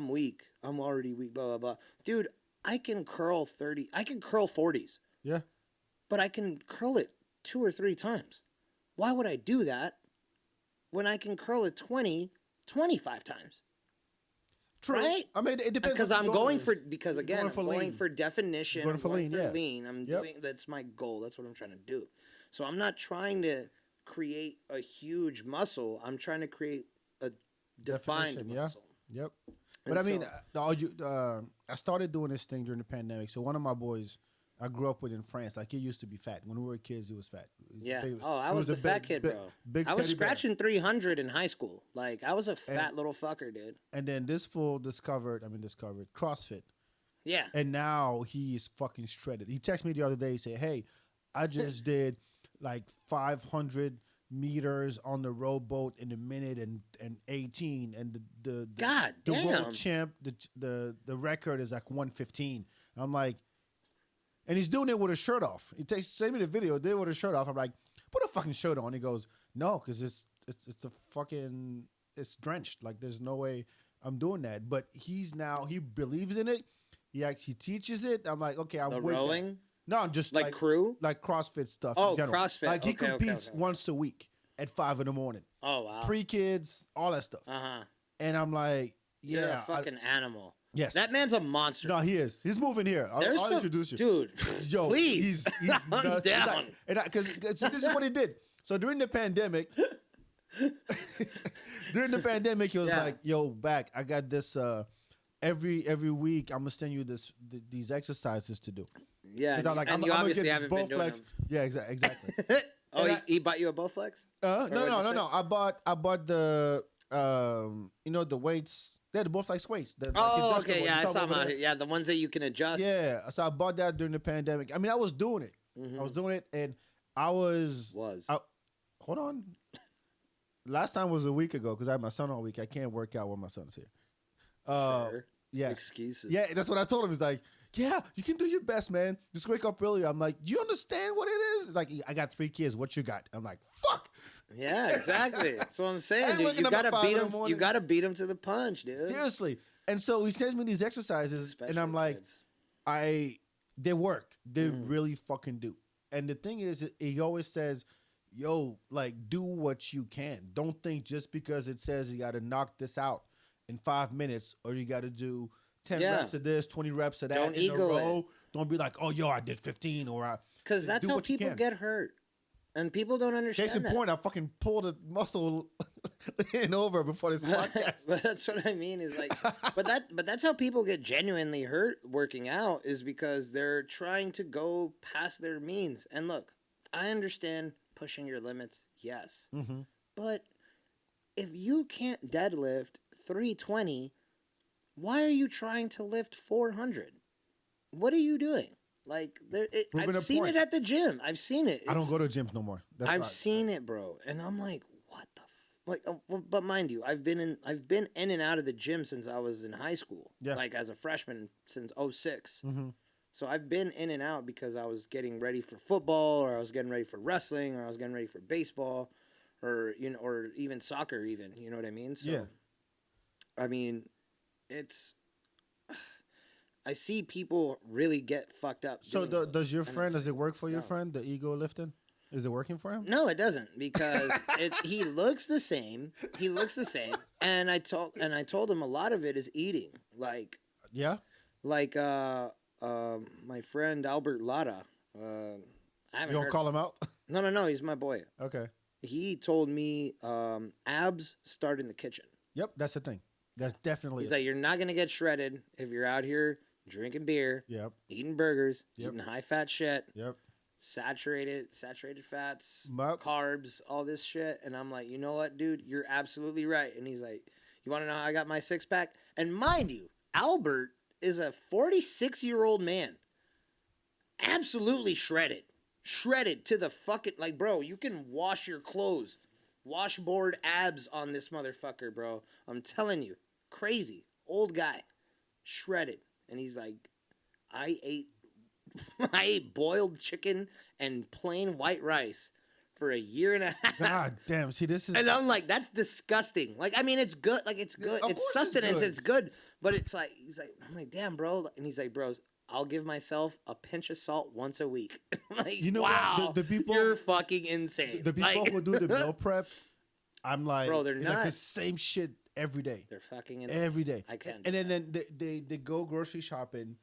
weak. I'm already weak, blah blah blah. Dude, I can curl 30. I can curl 40s. Yeah. But I can curl it 2 or 3 times. Why would I do that when I can curl it 25 times? True. Right? I mean, it depends. Because I'm going for definition. Going for lean. Lean. I'm doing. That's my goal. That's what I'm trying to do. So I'm not trying to create a huge muscle. I'm trying to create a defined muscle. Yep. But I mean, I started doing this thing during the pandemic. So one of my boys I grew up with in France, like he used to be fat. When we were kids, he was fat. I was the fat kid, bro. I was scratching 300 in high school. Like, I was a fat little fucker, dude. And then this fool discovered CrossFit. Yeah. And now he's fucking shredded. He texted me the other day. He said, hey, I just did like 500 meters on the rowboat in a minute and 18. And the world champ, the record is like 115. And I'm like, and he's doing it with his shirt off. He sent me the video, did it with his shirt off. I'm like, put a fucking shirt on. He goes, no, because it's drenched. Like, there's no way I'm doing that. But he believes in it. He actually teaches it. I'm like, okay, I'm with rowing? That. No, just like crew? Like CrossFit stuff. Oh, in general. CrossFit. Like, he competes once a week at 5 in the morning. Oh, wow. 3 kids, all that stuff. Uh-huh. And I'm like, yeah. You're a fucking animal. Yes. That man's a monster. No, he is. He's moving here. I'll introduce you. Dude, yo, please. He's I'm down. Because this is what he did. So during the pandemic, he was like, yo, back, I got this, every week, I'm going to send you these exercises to do. Yeah. And like, I'm going to get this Bowflex. Yeah, exactly. He bought you a Bowflex? No. I bought the, the weights. Yeah, the Bowflex weights. Okay, yeah, I saw them out here. Yeah, the ones that you can adjust. Yeah, so I bought that during the pandemic. I mean, I was doing it. I was doing it, and I was. Hold on. Last time was a week ago because I had my son all week. I can't work out when my son's here. Sure. Yeah. Excuses. Yeah, that's what I told him. He's like, yeah, you can do your best, man. Just wake up earlier. I'm like, you understand what it is? Like, I got 3 kids. What you got? I'm like, fuck. Yeah, exactly. That's what I'm saying, dude. You gotta beat him. You gotta beat him to the punch, dude. Seriously. And so he sends me these exercises, Especially and I'm like, kids. they work. They Mhm. really fucking do. And the thing is, he always says, yo, like, do what you can. Don't think just because it says you got to knock this out in 5 minutes or you got to do 10 Yeah. reps of this, 20 reps of that Don't in a ego it. row. Don't be like, oh, yo, I did 15 or I. Because that's do how what you people can. get hurt. And people don't understand Case in that. point, I fucking pulled a muscle in over before this podcast. But that's what I mean is like, but that's how people get genuinely hurt working out is because they're trying to go past their means. And look, I understand pushing your limits, yes, Mm-hmm. but if you can't deadlift 320, why are you trying to lift 400? What are you doing? Like, Proving I've a seen point. it at the gym. I've seen it. I don't It's- go to gyms no more. That's I've right. seen it, bro, and I'm like, what the like? Well, but mind you, I've been in and out of the gym since I was in high school. Yeah. Like as a freshman since 06. Mm-hmm. So I've been in and out because I was getting ready for football, or I was getting ready for wrestling, or I was getting ready for baseball, or or even soccer, even. You know what I mean? So, Yeah. I mean, it's. I see people really get fucked up. So doing those, does your and friend, it's does it like, work for your dumb. friend, the ego lifting? Is it working for him? No, it doesn't because he looks the same. He looks the same, and I told him a lot of it is eating. Like Yeah? my friend Albert Lara. I You haven't don't heard. call him out? No, he's my boy. Okay. He told me abs start in the kitchen. Yep, that's the thing. That's definitely He's it. like, you're not gonna get shredded if you're out here drinking beer, Yep, eating burgers, Yep. eating high fat shit. yep. Saturated fats, Yup. carbs, all this shit. And I'm like, you know what, dude? You're absolutely right. And he's like, you want to know how I got my six pack? And mind you, Albert is a 46-year-old man. Absolutely shredded. Shredded to the fucking, like, bro, you can wash your clothes. Washboard abs on this motherfucker, bro. I'm telling you. Crazy. Old guy. Shredded. And he's like, I ate boiled chicken and plain white rice for a year and a half. God damn. See, this is. And I'm like, that's disgusting. Like, I mean, it's good. Like, it's good. Of It's course it's sustenance. good. It's good. But it's like, he's like, I'm like, damn, bro. And he's like, bros, I'll give myself a pinch of salt once a week. I'm like, You know what? wow, The people- you're fucking insane. The people Like- who do the meal prep, I'm like, Bro, they're like the nuts. same shit every day. They're fucking insane. Every day. I can't And do then they go grocery shopping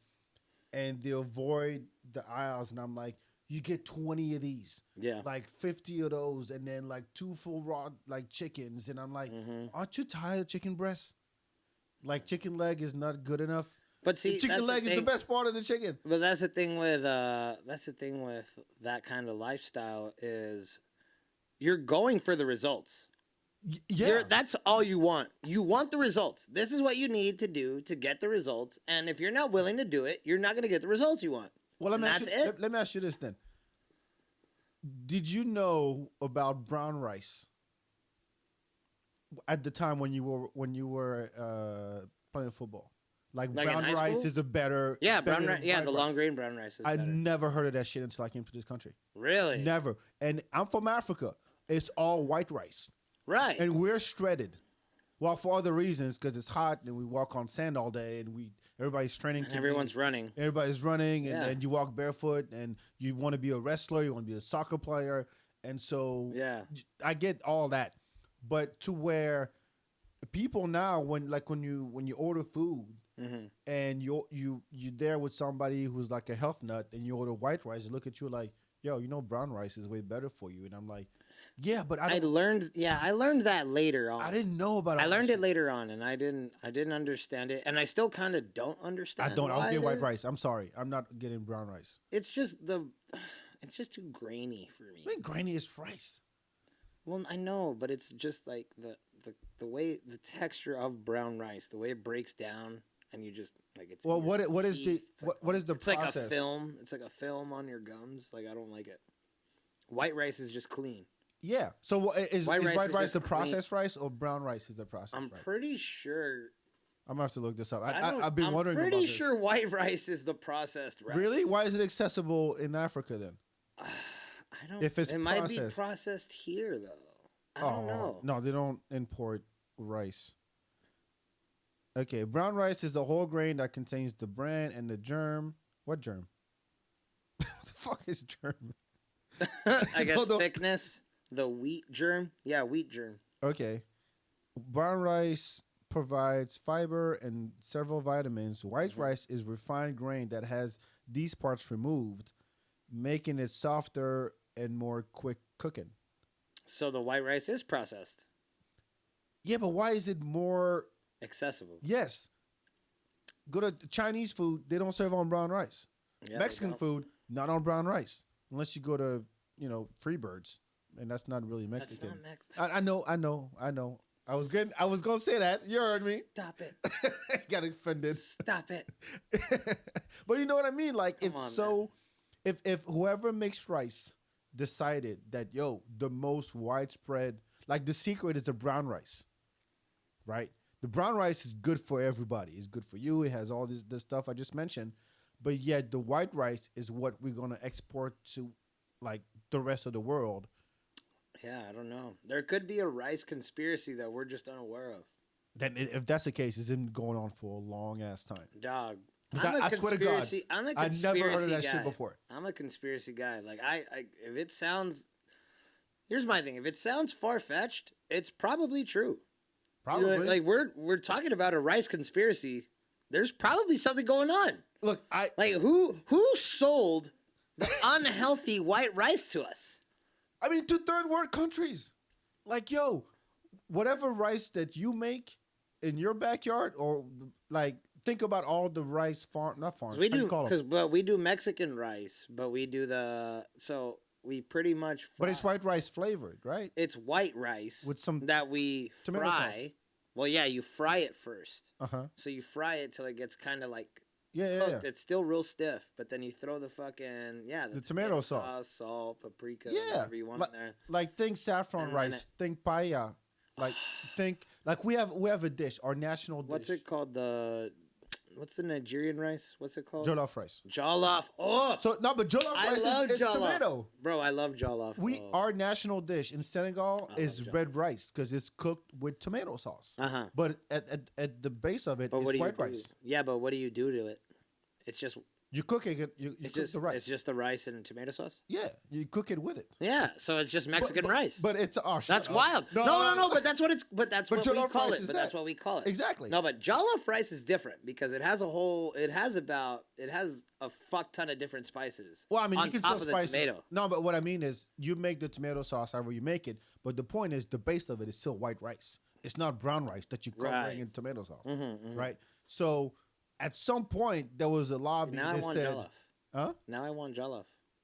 and they avoid the aisles. And I'm like, you get 20 of these. Yeah. Like 50 of those. And then like 2 full raw like chickens. And I'm like, Mhm. aren't you tired of chicken breast? Like chicken leg is not good enough. But see, The chicken that's leg the is the thing. best part of the chicken. But that's the thing with that kind of lifestyle is you're going for the results. Yeah. That's all you want. You want the results. This is what you need to do to get the results. And if you're not willing to do it, you're not going to get the results you want. Well, let me, And ask you, that's it. let me ask you this then. Did you know about brown rice at the time when you were playing football? Like Like in brown high rice school? is the better. Yeah, better brown than rice. Yeah, white the long rice. grain brown rice is I better. never heard of that shit until I came to this country. Really? Never. And I'm from Africa. It's all white rice, Right. and we're shredded. Well, for other reasons, because it's hot and we walk on sand all day, and everybody's training. And everyone's running. Everybody's running, and, Yeah. and you walk barefoot, and you want to be a wrestler, you want to be a soccer player, and so Yeah. I get all that, but to where people now, when you order food Hmm. and you there with somebody who's like a health nut, and you order white rice, they look at you like, yo, brown rice is way better for you, and I'm like, yeah, but I learned that later on. didn't know about. I all learned that it later on, and I didn't understand it, and I still kind of don't shit. understand. I don't. I was why getting it white is. rice. I'm sorry. I'm not getting brown rice. It's just it's just too grainy for me. I mean, grainy is rice. Well, I know, but it's just like the way the texture of brown rice, the way it breaks down, and you just like it's. Well, in your what is the teeth. It's like, what is the it's process? like a film. It's like a film on your gums. Like I don't like it. White rice is just clean. Yeah. So is White white rice rice, is the just clean. processed rice or brown rice is the processed I'm rice? pretty sure. I'm gonna have to look this up. I'm I've been wondering about pretty this. sure white rice is the processed rice. Really? Why is it accessible in Africa then? I don't. If it's it might be processed. processed here though. I don't know. No, they don't import rice. Okay, brown rice is the whole grain that contains the bran and the germ. What germ? What the fuck is germ? I guess No. thickness. The wheat germ. Yeah, wheat germ. Okay. Brown rice provides fiber and several vitamins. White rice is refined grain that has these parts removed, making it softer and more quick cooking. So the white rice is processed. Yeah, but why is it more? Accessible. Yes. Go to Chinese food, they don't serve on brown rice. Yeah, Mexican food, not on brown rice. Unless you go to, Freebirds. And that's not really That's Mexican. not I know. I was gonna say that. You heard me. Stop it. Got offended. Stop it. But you know what I mean? Like Come on, if whoever makes rice decided that the most widespread, like the secret is the brown rice. Right? The brown rice is good for everybody. It's good for you. It has all this stuff I just mentioned. But yet the white rice is what we're gonna export to like the rest of the world. Yeah, I don't know. There could be a rice conspiracy that we're just unaware of. Then if that's the case, it's been going on for a long ass time. Dog. I swear to God, I'm a I conspiracy never heard of that guy. shit before. I'm a conspiracy guy. Like I if it sounds, here's my thing. If it sounds far fetched, it's probably true. Probably. You know, like we're talking about a rice conspiracy. There's probably something going on. Look, who sold the unhealthy white rice to us? I mean, to third world countries. Like, whatever rice that you make in your backyard, or like, think about all the rice not farm. We do but we do Mexican rice, but we do we pretty much but it's white rice flavored, right? It's white rice with some that we fry. Sauce. Well, yeah, you fry it first. So you fry it till it gets kind of like cooked. Yeah. It's still real stiff, but then you throw the fucking the tomato sauce, salt, paprika, whatever you want in there. Like think saffron rice, think paella, we have a dish, our national dish. What's it called? What's the Nigerian rice? What's it called? Jollof rice. Jollof. Oh, so no, but jollof rice is tomato. Bro, I love jollof. Our national dish in Senegal is red rice because it's cooked with tomato sauce. But at the base of it is white rice. Yeah, but what do you do to it? It's just you cook it. You cook the rice. It's just the rice and tomato sauce. Yeah, you cook it with it. Yeah, so it's just Mexican rice. But it's that's wild. No. But that's what it's. But that's what we call it. But that's what we call it. Exactly. No, but jollof rice is different because it has a fuck ton of different spices. Well, I mean, you can still spice tomato. No, but what I mean is, you make the tomato sauce however you make it. But the point is, the base of it is still white rice. It's not brown rice that you covering in tomato sauce, right? So. At some point, there was a lobby that said, jollof. Huh? Now I want jollof.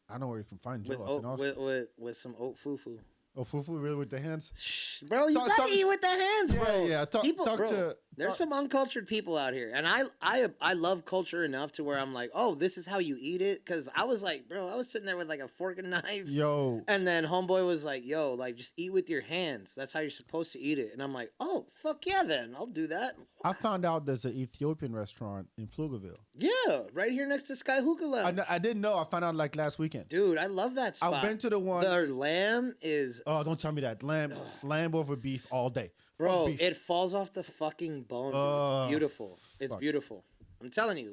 I know where you can find jollof. With some oat fufu. Oh, fufu really with the hands? Shh, bro, you gotta eat with the hands, bro. Yeah. There's some uncultured people out here, and I love culture enough to where I'm like, oh, this is how you eat it. Because I was like, bro, I was sitting there with like a fork and knife. Yo. And then homeboy was like, yo, like just eat with your hands. That's how you're supposed to eat it. And I'm like, oh, fuck yeah, then I'll do that. I found out there's an Ethiopian restaurant in Pflugerville. Yeah, right here next to Sky Hookah Lounge. I didn't know. I found out like last weekend. Dude, I love that spot. I've been to the one. Their lamb is. Oh, don't tell me that. Lamb over beef all day. Bro, it falls off the fucking bone. It's beautiful. It's beautiful. I'm telling you,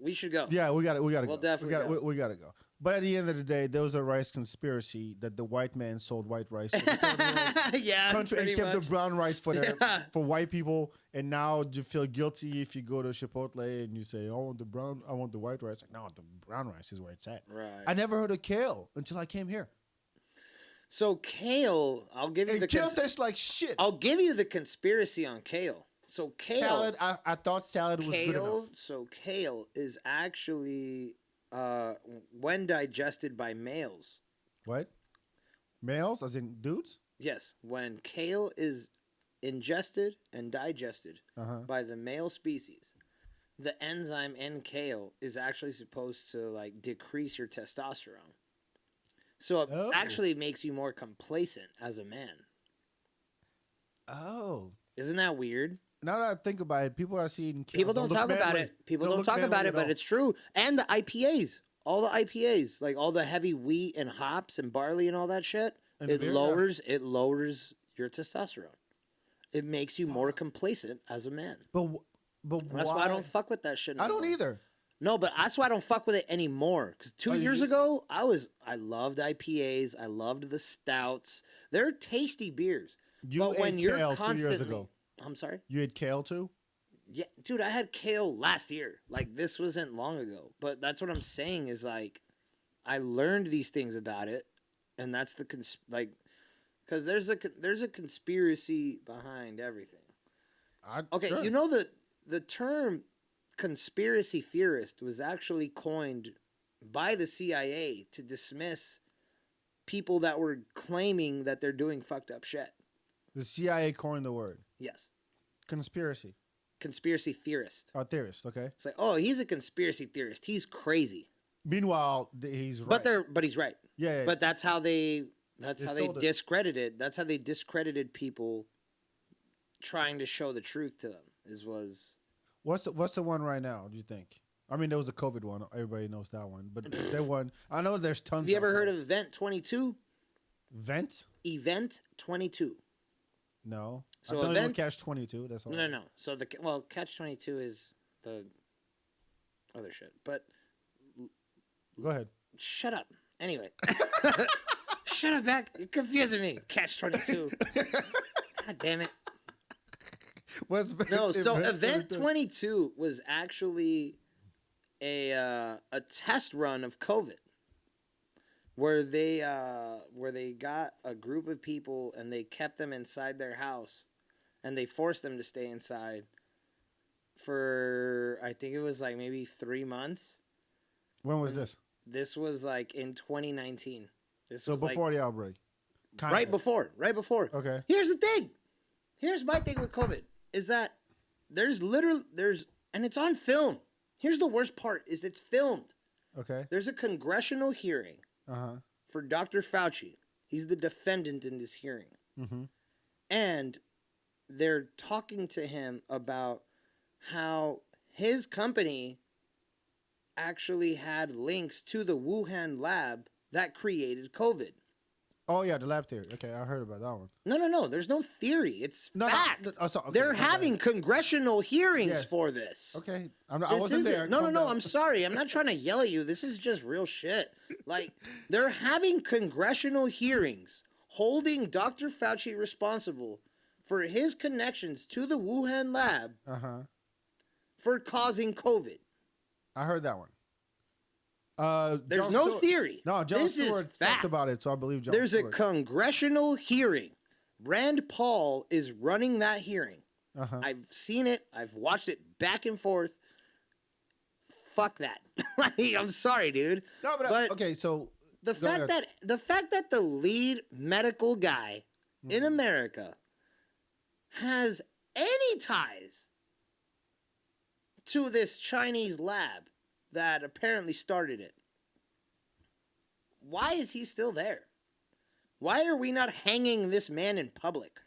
we should go. Yeah, we got to go. Definitely we got to go. But at the end of the day, there was a rice conspiracy that the white man sold white rice to the country and kept the brown rice for white people. And now you feel guilty if you go to Chipotle and you say, "I want the white rice." Like, no, the brown rice is where it's at. Right. I never heard of kale until I came here. So kale, I'll give you kale tastes like shit. I'll give you the conspiracy on kale. So kale salad. I thought salad was good enough. So kale is actually when digested by males. What? Males, as in dudes? Yes. When kale is ingested and digested by the male species, the enzyme in kale is actually supposed to like decrease your testosterone. So it actually makes you more complacent as a man. Oh. Isn't that weird? Now that I think about it, people are seeing kale. People don't talk about it. People don't talk about it, but it's true. And the IPAs. All the IPAs, like all the heavy wheat and hops and barley and all that shit, it lowers your testosterone. It makes you more complacent as a man. But That's why I don't fuck with that shit I anymore. don't either. No, but that's why I don't fuck with it anymore. Because 2 years ago, I loved IPAs. I loved the stouts. They're tasty beers. You ate kale 2 years ago. I'm sorry? You ate kale too? Yeah, dude, I had kale last year. Like, this wasn't long ago. But that's what I'm saying is, like, I learned these things about it. And that's the, because there's a conspiracy behind everything. Sure. You know the term conspiracy theorist was actually coined by the CIA to dismiss people that were claiming that they're doing fucked up shit. The CIA coined the word. Yes. Conspiracy theorist. Oh, theorist, okay. It's like, oh, he's a conspiracy theorist. He's crazy. Meanwhile, he's right. But he's right. Yeah. But that's how they discredited. That's how they discredited people trying to show the truth to them. What's the one right now, do you think? I mean, there was the COVID one. Everybody knows that one. But there one. I know there's tons. Have you ever heard of Event 22? Event 22. No. So I don't Catch 22. That's all. No. So Catch 22 is the other shit. But go ahead. Shut up. Anyway. Shut up, back. You're confusing me. Catch 22. God damn it. So Event 22 was actually a test run of COVID, where they got a group of people and they kept them inside their house, and they forced them to stay inside for, I think it was like maybe 3 months. When was this? This was like in 2019. So before the outbreak. Right before. Okay. Here's the thing. Here's my thing with COVID. Is that and it's on film. Here's the worst part, is it's filmed. Okay. There's a congressional hearing for Dr. Fauci. He's the defendant in this hearing. Mm-hmm. And they're talking to him about how his company actually had links to the Wuhan lab that created COVID. Oh, yeah, the lab theory. Okay, I heard about that one. No. There's no theory. It's fact. Okay, they're having congressional hearings for this. Okay. I wasn't there. No. I'm sorry. I'm not trying to yell at you. This is just real shit. Like, they're having congressional hearings holding Dr. Fauci responsible for his connections to the Wuhan lab for causing COVID. I heard that one. There's Jon no Stewart, theory. No, Jon this Stewart is fact. talked about it, so I believe Jon There's Stewart. a congressional hearing. Rand Paul is running that hearing. I've seen it. I've watched it back and forth. Fuck that. I'm sorry, dude. No, but okay, so the fact that the lead medical guy in America has any ties to this Chinese lab that apparently started it. Why is he still there? Why are we not hanging this man in public?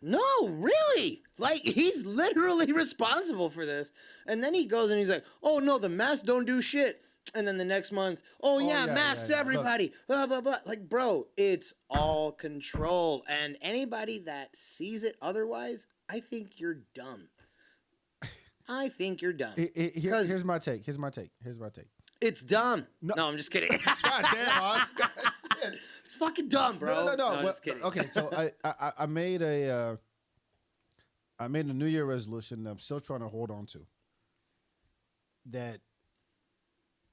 No, really. Like, he's literally responsible for this. And then he goes and he's like, oh, no, the masks don't do shit. And then the next month, masks everybody. Blah, blah, blah. Like, bro, it's all control. And anybody that sees it otherwise, I think you're dumb. Here's my take. It's dumb. No, I'm just kidding. God damn, Oz. It's fucking dumb, bro. No. I'm just kidding. Okay, so I made a New Year resolution that I'm still trying to hold on to. That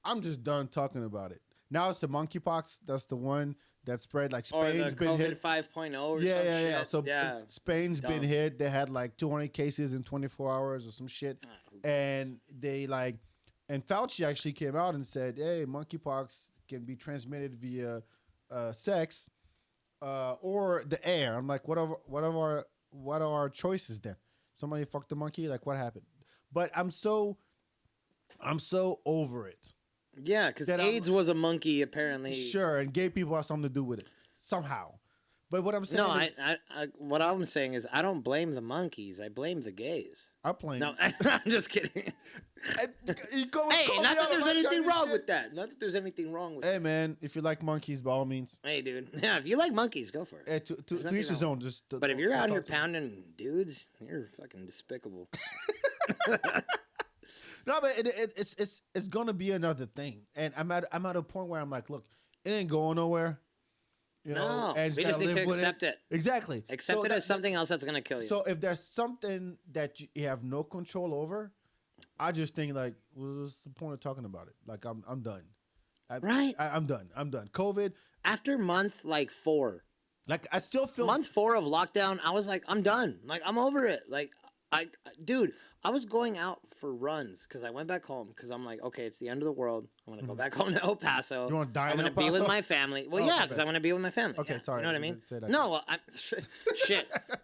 I'm just done talking about it. Now it's the monkeypox. That's the one that spread. Like Spain's been hit. 5.0 or yeah. some shit. So Spain's been hit. They had like 200 cases in 24 hours or some shit. And and Fauci actually came out and said, hey, monkeypox can be transmitted via sex or the air. I'm like, what are our choices then? Somebody fucked the monkey? Like, what happened? But I'm so over it. Yeah, because AIDS was a monkey, apparently. Sure, and gay people have something to do with it somehow. But what I'm saying No, is, what I'm saying is I don't blame the monkeys. I blame the gays. I blame. No, I'm just kidding. Hey, not that there's anything wrong with that. Not that there's anything wrong with Hey, man, if you like monkeys, by all means. Hey, dude. Yeah, if you like monkeys, go for it. Hey, to each his own. But if you're out here pounding dudes, you're fucking despicable. No, but it's gonna be another thing, and I'm at a point where I'm like, look, it ain't going nowhere. You know, and we just need to accept it. Exactly. Accept it as something else that's gonna kill you. So if there's something that you have no control over, I just think like, what's the point of talking about it? Like I'm done. I'm done. I'm done. COVID. After month 4, like I still feel month 4 of lockdown, I was like, I'm done. Like I'm over it. Like dude, I was going out for runs because I went back home because I'm like, okay, it's the end of the world. I'm gonna go back home to El Paso. You want to die? I'm gonna be with my family. Well, yeah, because I want to be with my family. Okay, yeah. sorry. You know what I mean? Say that. No, well, shit.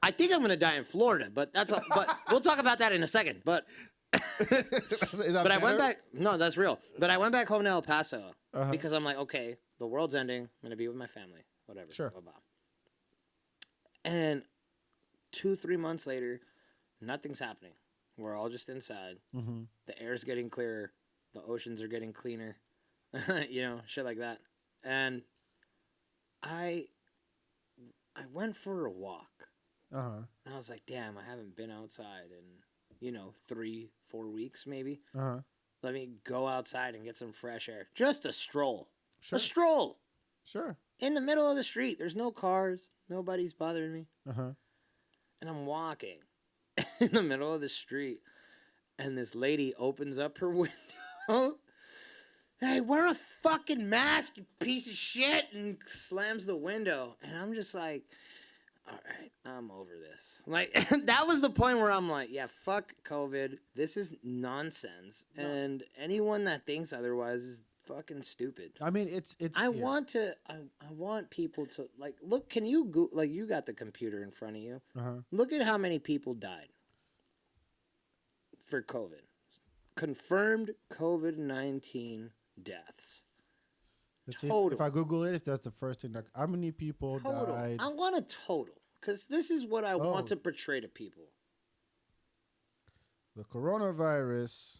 I think I'm gonna die in Florida, but but we'll talk about that in a second. But but I went back. No, that's real. But I went back home to El Paso because I'm like, okay, the world's ending. I'm gonna be with my family. Whatever. Sure. Blah, blah. And 2-3 months later, nothing's happening. We're all just inside. Mm-hmm. The air's getting clearer. The oceans are getting cleaner. You know, shit like that. And I went for a walk. And I was like, damn, I haven't been outside in, 3-4 weeks maybe. Let me go outside and get some fresh air. Just a stroll. Sure. A stroll. Sure. In the middle of the street. There's no cars. Nobody's bothering me. And I'm walking in the middle of the street. And this lady opens up her window. Hey, wear a fucking mask, you piece of shit. And slams the window. And I'm just like, all right, I'm over this. Like, that was the point where I'm like, yeah, fuck COVID. This is nonsense. No. And anyone that thinks otherwise is fucking stupid. I mean, it's. I want people to like look. Can you go like you got the computer in front of you? Look at how many people died for COVID. Confirmed COVID-19 deaths. Let's see if I Google it, if that's the first thing. Like, how many people died? I want a total because this is what I want to portray to people. The coronavirus.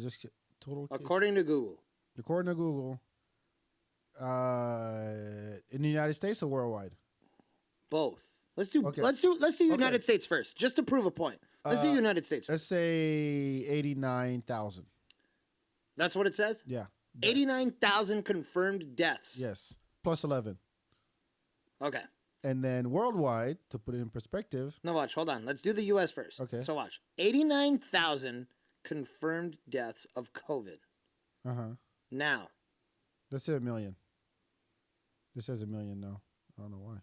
Just total. According to Google. According to Google. In the United States or worldwide? Both. Let's do United States first, just to prove a point. Let's do United States first. Let's say 89,000. That's what it says? Yeah. 89,000 confirmed deaths. Yes. Plus 11. Okay. And then worldwide, to put it in perspective. No, watch. Hold on. Let's do the U.S. first. Okay. So watch. 89,000 confirmed deaths of COVID. Now. Let's say 1 million. This says 1 million now. I don't know why.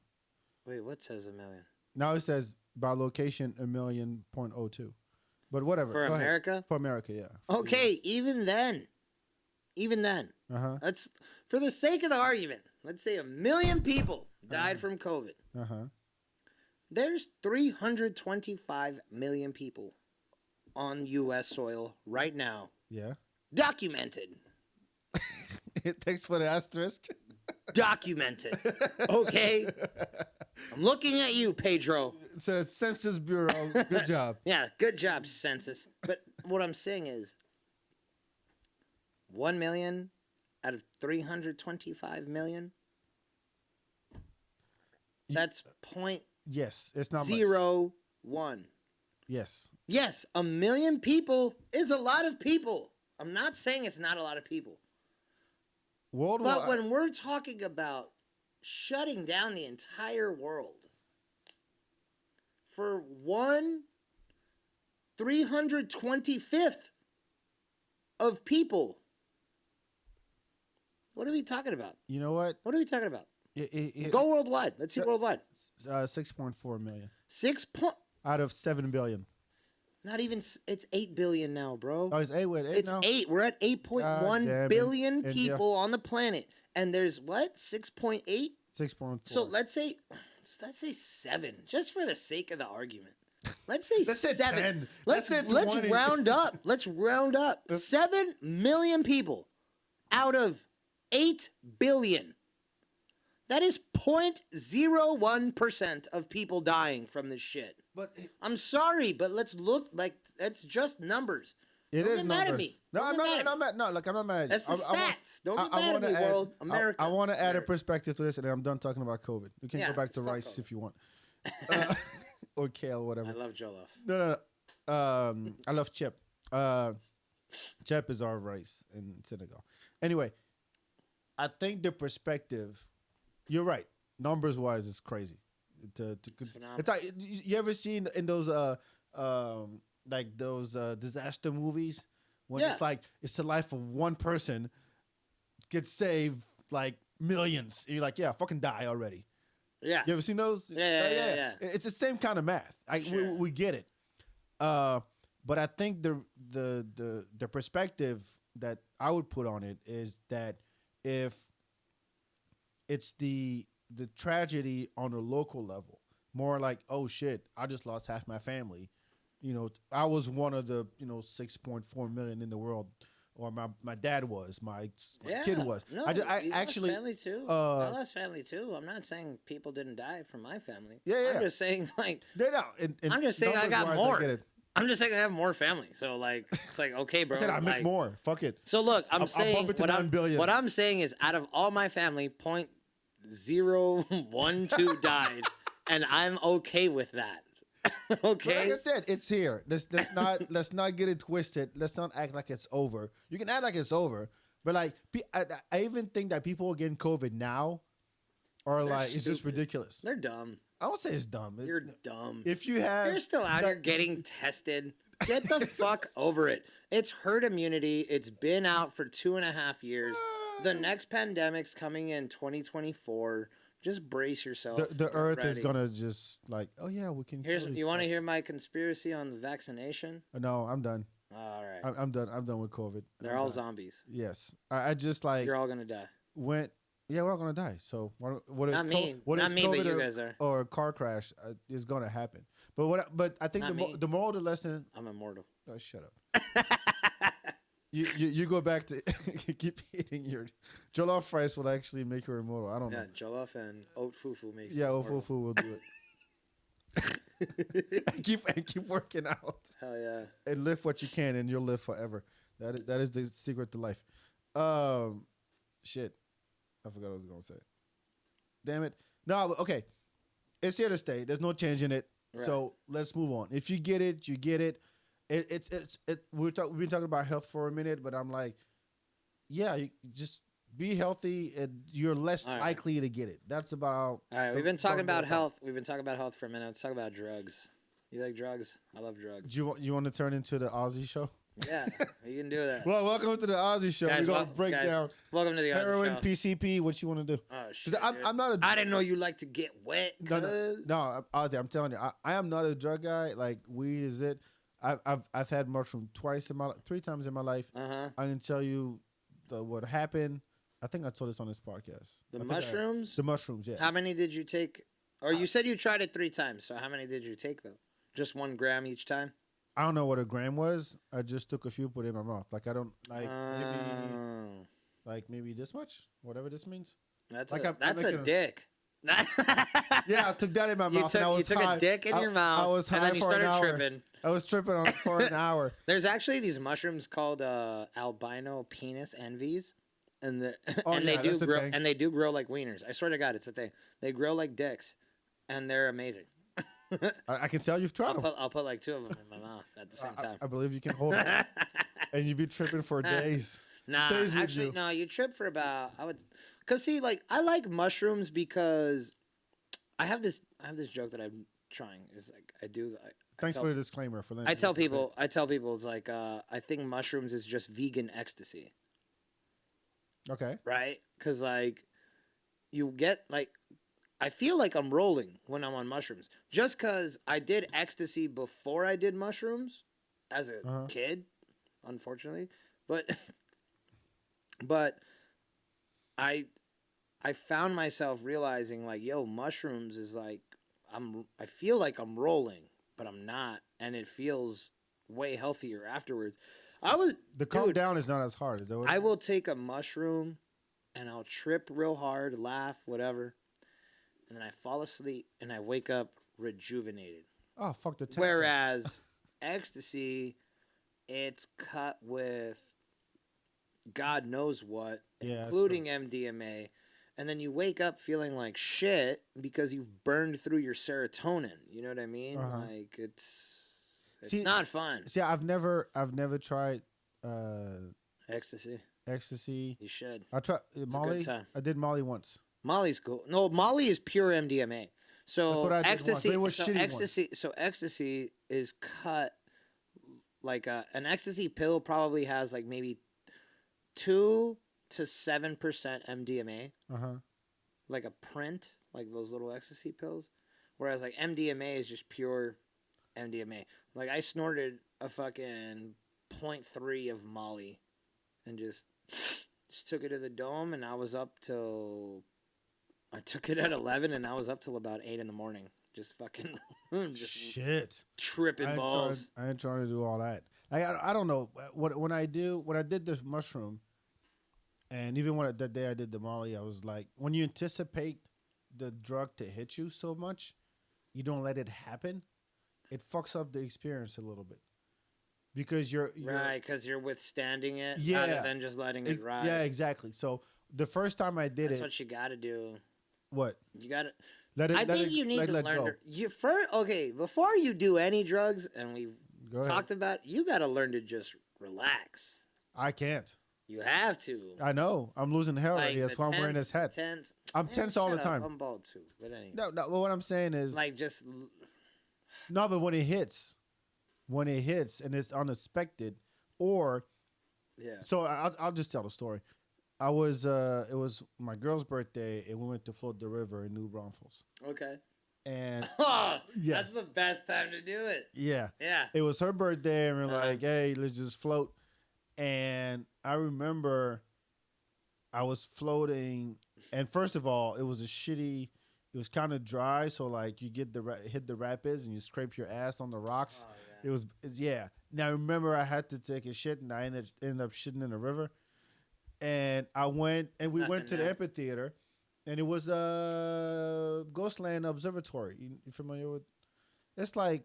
Wait, what says 1 million? Now it says by location 1,000,002. But whatever. For America? Ahead. For America, yeah. Okay, even then. Let's, for the sake of the argument, let's say 1 million people died from COVID. There's 325 million people on U.S. soil right now. Yeah. Documented. Thanks for the asterisk. Documented. Okay? I'm looking at you, Pedro. It says Census Bureau. Good job. Yeah, good job, Census. But what I'm saying is 1 million out of 325 million. That's point. Yes, it's not 0.01. Yes. Yes, 1 million people is a lot of people. I'm not saying it's not a lot of people. Worldwide. But when we're talking about shutting down the entire world for 1/325th of people, what are we talking about? You know what? What are we talking about? Go worldwide. Let's see worldwide. 6.4 million. Out of 7 billion. Not even. It's 8 billion now, bro. Oh, it's 8 with 8 now? It's 8. We're at 8.1 billion people on the planet, and there's what 6.8. 6.4. So let's say 7, just for the sake of the argument. Let's say 7. 10. Let's round up. Let's round up. 7 million people out of 8 billion. That is 0.01% of people dying from this shit. But I'm sorry, but let's look like that's just numbers. it Don't is get mad at numbers. me. No, Don't I'm get not. mad No, at I'm me. not. No, like I'm not mad at you. That's the stats. Don't get mad at me, wanna world. America. I want to add a America. perspective to this, and then I'm done talking about COVID. You can Yeah, go back to fuck rice COVID. if you want, or kale, whatever. I love jollof. No. I love chip. Chip is our rice in Senegal. Anyway, I think the perspective, you're right. Numbers wise, it's crazy. phenomenal. It's like you ever seen in those like those disaster movies when Yeah. it's like it's the life of one person gets saved like millions. And you're like, yeah, fucking die already. Yeah. You ever seen those? Yeah. It's the same kind of math. Sure. We get it. But I think the perspective that I would put on it is that if it's the tragedy on a local level, more like, oh shit, I just lost half my family. You know, I was one of the 6.4 million in the world, or my dad was, my kid was. No, I we actually lost family too. I lost family too. I'm not saying people didn't die from my family. Yeah. I'm just saying like no. I'm just saying I got numbers-wise, more. I get it. I'm just saying I have more family. So like it's like okay, bro. I said I make like, more. Fuck it. So look, I'm I'll saying bump it to what 9 billion. What I'm saying is out of all my family, 0.012 died, and I'm okay with that. Okay. But like I said, it's here. Let's not get it twisted. Let's not act like it's over. You can act like it's over, but like I even think that people getting COVID now are They're like it's just stupid. ridiculous. They're dumb. I won't say it's dumb. You're dumb. If you have, You're still out here getting tested. Get the fuck over it. It's herd immunity. It's been out for 2.5 years. The next pandemic's coming in 2024. Just brace yourself. the Get Earth is ready. gonna just like, oh yeah, we can. Here's kill these you want to fucks. hear my conspiracy on the vaccination? No, I'm done. All right. I'm done. I'm done with COVID. They're I'm all done. zombies. Yes, I just like You're all gonna die. went. Yeah, we're all gonna die. So what is Not me. what Not is me, but COVID you or- guys are. or a car crash is gonna happen. But I think Not me. the moral of the lesson. I'm immortal. Oh, shut up. you go back to keep eating your jollof rice will actually make you immortal. I don't Yeah, know. jollof and oat fufu makes Yeah, you Ofufu immortal. will do it. keep working out Hell yeah. and live what you can, and you'll live forever. That is the secret to life. Shit, I forgot what I was gonna say. Damn it. No, but okay. It's here to stay. There's no changing it. Right. So let's move on. If you get it, you get it. We've been talking about health for a minute, but I'm like, yeah, you just be healthy and you're less All right. likely to get it. That's about. All right, the- we've been talking talking about about health. We've been talking about health for a minute. Let's talk about drugs. You like drugs? I love drugs. Do you want to turn into the Ozzy show? Yeah, you can do that. Well, welcome to the Ozzy show. Guys, We're gonna wel- break guys, down Welcome to the Ozzy heroin, show. PCP. What you want to do? Oh 'Cause shit! dude. I'm not a. I didn't know you like to get wet. No, cuz. no, Ozzy, I'm telling you, I am not a drug guy. Like weed is it. I've had mushroom three times in my life. Uh-huh. I can tell you what happened. I think I told this on this podcast. The I think mushrooms? The mushrooms, yeah. How many did you take? Or you said you tried it 3 times. So how many did you take though? Just 1 gram each time? I don't know what a gram was. I just took a few, put it in my mouth. Like I don't Oh, maybe this much, whatever this means. that's like a, I'm that's a making a- dick. Yeah, I took that in my You mouth. and I took, you was took high. a dick in your mouth, I was high and then you for an started hour. tripping. I was tripping for an hour. There's actually these mushrooms called albino penis envies, and Oh, and yeah, they do that's a grow thing. and they do grow like wieners. I swear to God, it's a thing. They grow like dicks, and they're amazing. I can tell you've tried them. I'll put like 2 of them in my mouth at the same time. I believe you can hold it, and you'd be tripping for days. Nah, Days with actually, you. no. You trip for about cause see, like I like mushrooms because I have this joke that I'm trying. Is like I Thanks tell, for the disclaimer. For I tell people it's like I think mushrooms is just vegan ecstasy, Okay. right? Because like you get like I feel like I'm rolling when I'm on mushrooms, just because I did ecstasy before I did mushrooms as a Uh-huh. kid, unfortunately, but I found myself realizing like, yo, mushrooms is like I feel like I'm rolling, but I'm not, and it feels way healthier afterwards. The calm dude, down is not as hard. Is that what? I will take a mushroom and I'll trip real hard, laugh, whatever, and then I fall asleep, and I wake up rejuvenated. Oh, fuck the tech. Whereas ecstasy, it's cut with God knows what, Yeah, including MDMA, and then you wake up feeling like shit because you've burned through your serotonin. You know what I mean? Like it's not fun. See, I've never tried Ecstasy. ecstasy. You should. I tried Molly. A good time. I did Molly once. Molly's cool. No, Molly is pure MDMA. So That's what I did ecstasy. once, but it was shitty ecstasy. ones. So ecstasy is cut like an ecstasy pill probably has like maybe 2 to 7% MDMA. Like a print, like those little ecstasy pills. Whereas like MDMA is just pure MDMA. Like I snorted a fucking 0.3 of Molly, and just took it to the dome, and I was up till. I took it at 11, and I was up till about 8 in the morning. Just fucking shit, tripping balls. I ain't trying to do all that. I don't know when I did this mushroom, and even that day I did the Molly, I was like, when you anticipate the drug to hit you so much, you don't let it happen. It fucks up the experience a little bit. Because you're right, because you're withstanding it rather than just letting it ride. Yeah, exactly. So the first time I did that's what you got to do. What? You got to let it. I think you need to learn. Before you do any drugs, and we've talked about, you got to learn to just relax. I can't. You have to. I know. I'm losing hair already. That's why I'm wearing this hat. I'm tense all the time. I'm bald too. But anyway. No. But what I'm saying is, like, just. No, but when it hits, and it's unexpected, or. Yeah. So I'll just tell the story. It was my girl's birthday, and we went to float the river in New Braunfels. Okay. And yeah, that's the best time to do it. Yeah. Yeah. It was her birthday, and we're like, hey, let's just float. And I remember I was floating, and first of all, it was it was kind of dry, so like you hit the rapids and you scrape your ass on the rocks. Oh, yeah. Yeah. Now remember, I had to take a shit, and I ended up shitting in the river. And we went to the amphitheater, and it was Ghostland Observatory. You familiar with? It's like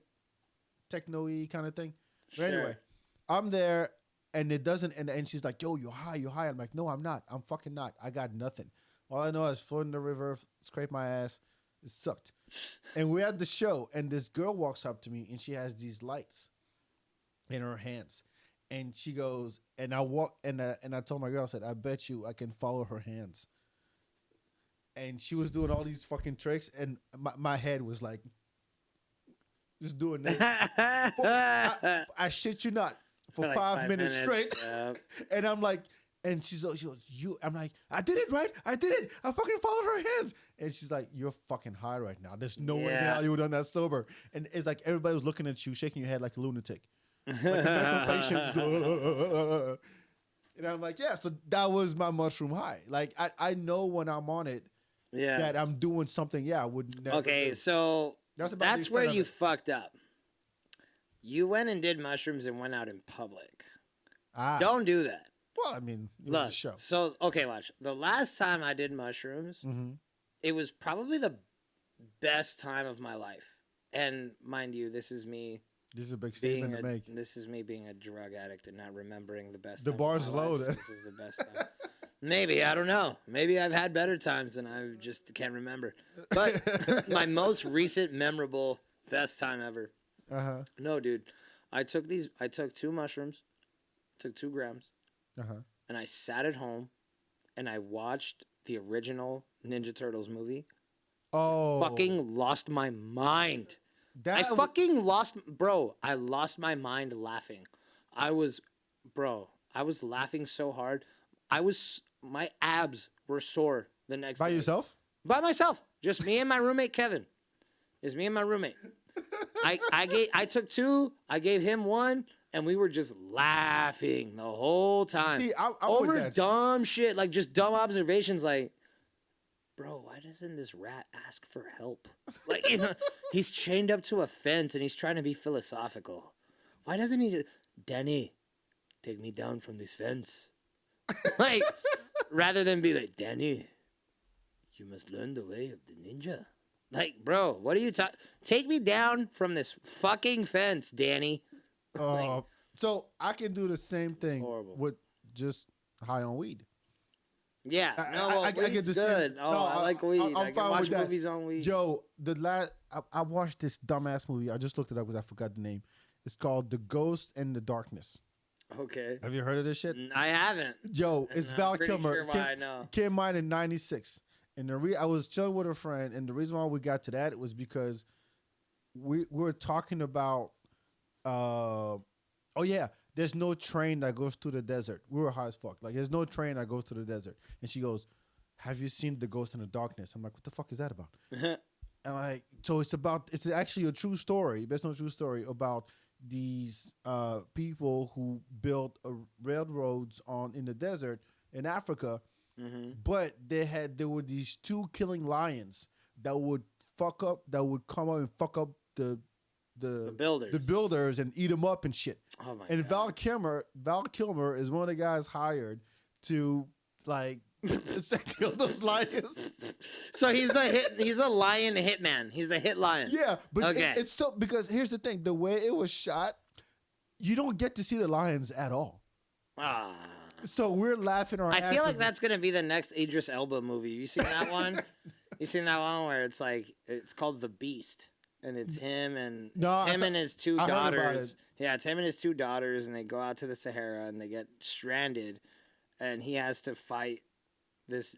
techno-y kind of thing. But anyway, I'm there, and it doesn't. And she's like, "Yo, you're high, you're high." I'm like, "No, I'm not. I'm fucking not. I got nothing. All I know is float in the river, scrape my ass. It sucked." And we're at the show, and this girl walks up to me, and she has these lights in her hands. And she goes, and I walk, and I told my girl, I said, "I bet you I can follow her hands." And she was doing all these fucking tricks, and my head was like, just doing this. I shit you not, for like 5 minutes straight. And I'm like, and she goes, "You?" I'm like, "I did it, right? I did it. I fucking followed her hands." And she's like, "You're fucking high right now. There's no way in hell you would have done that sober." And it's like everybody was looking at you, shaking your head like a lunatic. Like a mental patient. And I'm like, yeah, so that was my mushroom high. Like, I know when I'm on it that I'm doing something, I would never do. So that's where you fucked up. You went and did mushrooms and went out in public. Don't do that. Well, I mean, it was a show. So, okay, watch. The last time I did mushrooms, it was probably the best time of my life. And mind you, this is me. This is a big statement to make. This is me being a drug addict and not remembering the best. The bar's low. So this is the best time. Maybe, I don't know. Maybe I've had better times and I just can't remember. But my most recent memorable best time ever. No, dude. I took 2 mushrooms, took 2 grams, and I sat at home and I watched the original Ninja Turtles movie. Oh. Fucking lost my mind. I lost my mind laughing. I was laughing so hard. My abs were sore the next day. By yourself? By myself. Just me and my roommate, Kevin. Just me and my roommate. I took 2, I gave him 1, and we were just laughing the whole time. See, I'm over dumb shit, like just dumb observations like, bro, why doesn't this rat ask for help? Like, he's chained up to a fence and he's trying to be philosophical. Why doesn't he just, Danny, take me down from this fence? Like, rather than be like, Danny, you must learn the way of the ninja. Like, bro, what are you talking? Take me down from this fucking fence, Danny. Like, So I can do the same thing horrible. with just high on weed. Yeah, no, well, I get weed's the good. same. Oh, No, I like weed. I'm I can fine watch with that. movies on weed. Yo, I watched this dumbass movie. I just looked it up because I forgot the name. It's called The Ghost and the Darkness. Okay. Have you heard of this shit? I haven't. Yo, And it's I'm Val pretty Kilmer. sure why I know. Came out in '96, and I was chilling with a friend, and the reason why we got to that was because we were talking about. Oh yeah, there's no train that goes through the desert. We were high as fuck. Like there's no train that goes through the desert, and she goes, "Have you seen The Ghost in the Darkness?" I'm like, "What the fuck is that about?" And like, so it's actually a true story, based on a true story about these people who built railroads in the desert in Africa, but there were these two killing lions that would come up and fuck up the builders and eat them up and shit. Oh my and God. Val Kilmer is one of the guys hired to like kill those lions. So he's the lion hitman. He's the hit lion. Yeah, but Okay. it's so because here's the thing: the way it was shot, you don't get to see the lions at all. Ah. So we're laughing our I asses. feel like that's gonna be the next Idris Elba movie. You seen that one? You seen that one where it's called The Beast, and it's him and and his two I heard about daughters. Yeah, it's him and his two daughters, and they go out to the Sahara and they get stranded, and he has to fight this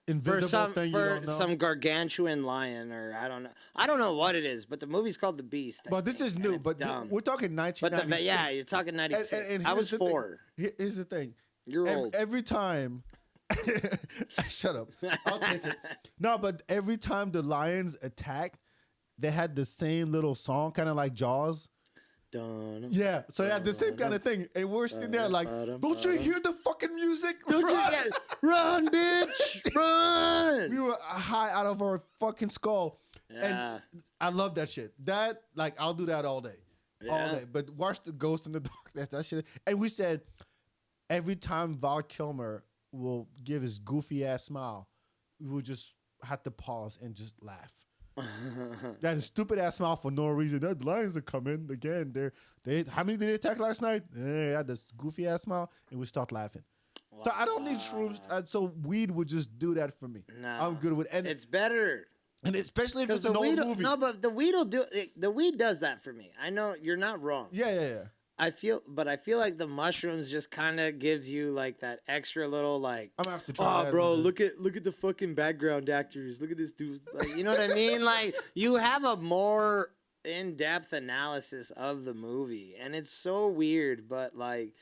invisible thing you don't know. some gargantuan lion, or I don't know what it is, but the movie's called The Beast. But this is new. But we're talking 1996. Yeah, you're talking 96. And I was here's the 4. thing. Here's the thing. You're old. Every time. Shut up. I'll take it. No, but every time the lions attack, they had the same little song, kind of like Jaws. Dun, Yeah, so yeah, the same kind of thing, and we're sitting there like, don't you hear the fucking music? Run, bitch, run! We were high out of our fucking skull, Yeah. and I love that shit. That like I'll do that all day, all day. But watch The Ghost in the Darkness, that shit. And we said every time Val Kilmer will give his goofy ass smile, we would just have to pause and just laugh. That stupid ass smile for no reason. The lions are coming again. They how many did they attack last night? They had this goofy ass smile, and we start laughing. So I don't need shrooms. So weed would just do that for me. No, I'm good with it. And it's better. And especially if it's the an old weed, movie. No, but the weed will do. The weed does that for me. I know you're not wrong. Yeah. I feel like the mushrooms just kind of gives you like that extra little like. I'm gonna have to try. Oh, bro, look at the fucking background actors. Look at this dude. Like, you know what I mean? Like you have a more in-depth analysis of the movie, and it's so weird. But like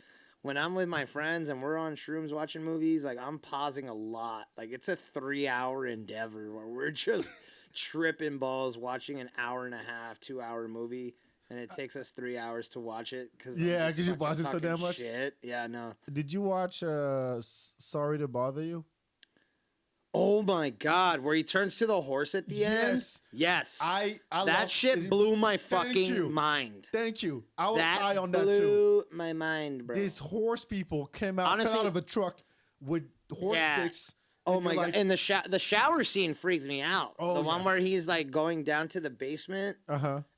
when I'm with my friends and we're on shrooms watching movies, like I'm pausing a lot. Like it's a 3-hour endeavor where we're just tripping balls watching an hour and a half, 2-hour movie. And it takes us 3 hours to watch it because you watch it so damn much. Shit. Yeah, no. Did you watch Sorry to Bother You? Oh my God! Where he turns to the horse at the end. Yes. I that shit blew my fucking mind. Thank you. I was high on that that too. Blew my mind, bro. These horse people came out of a truck with horse dicks. Oh my God! And the shower scene freaked me out. Oh, the one where he's like going down to the basement.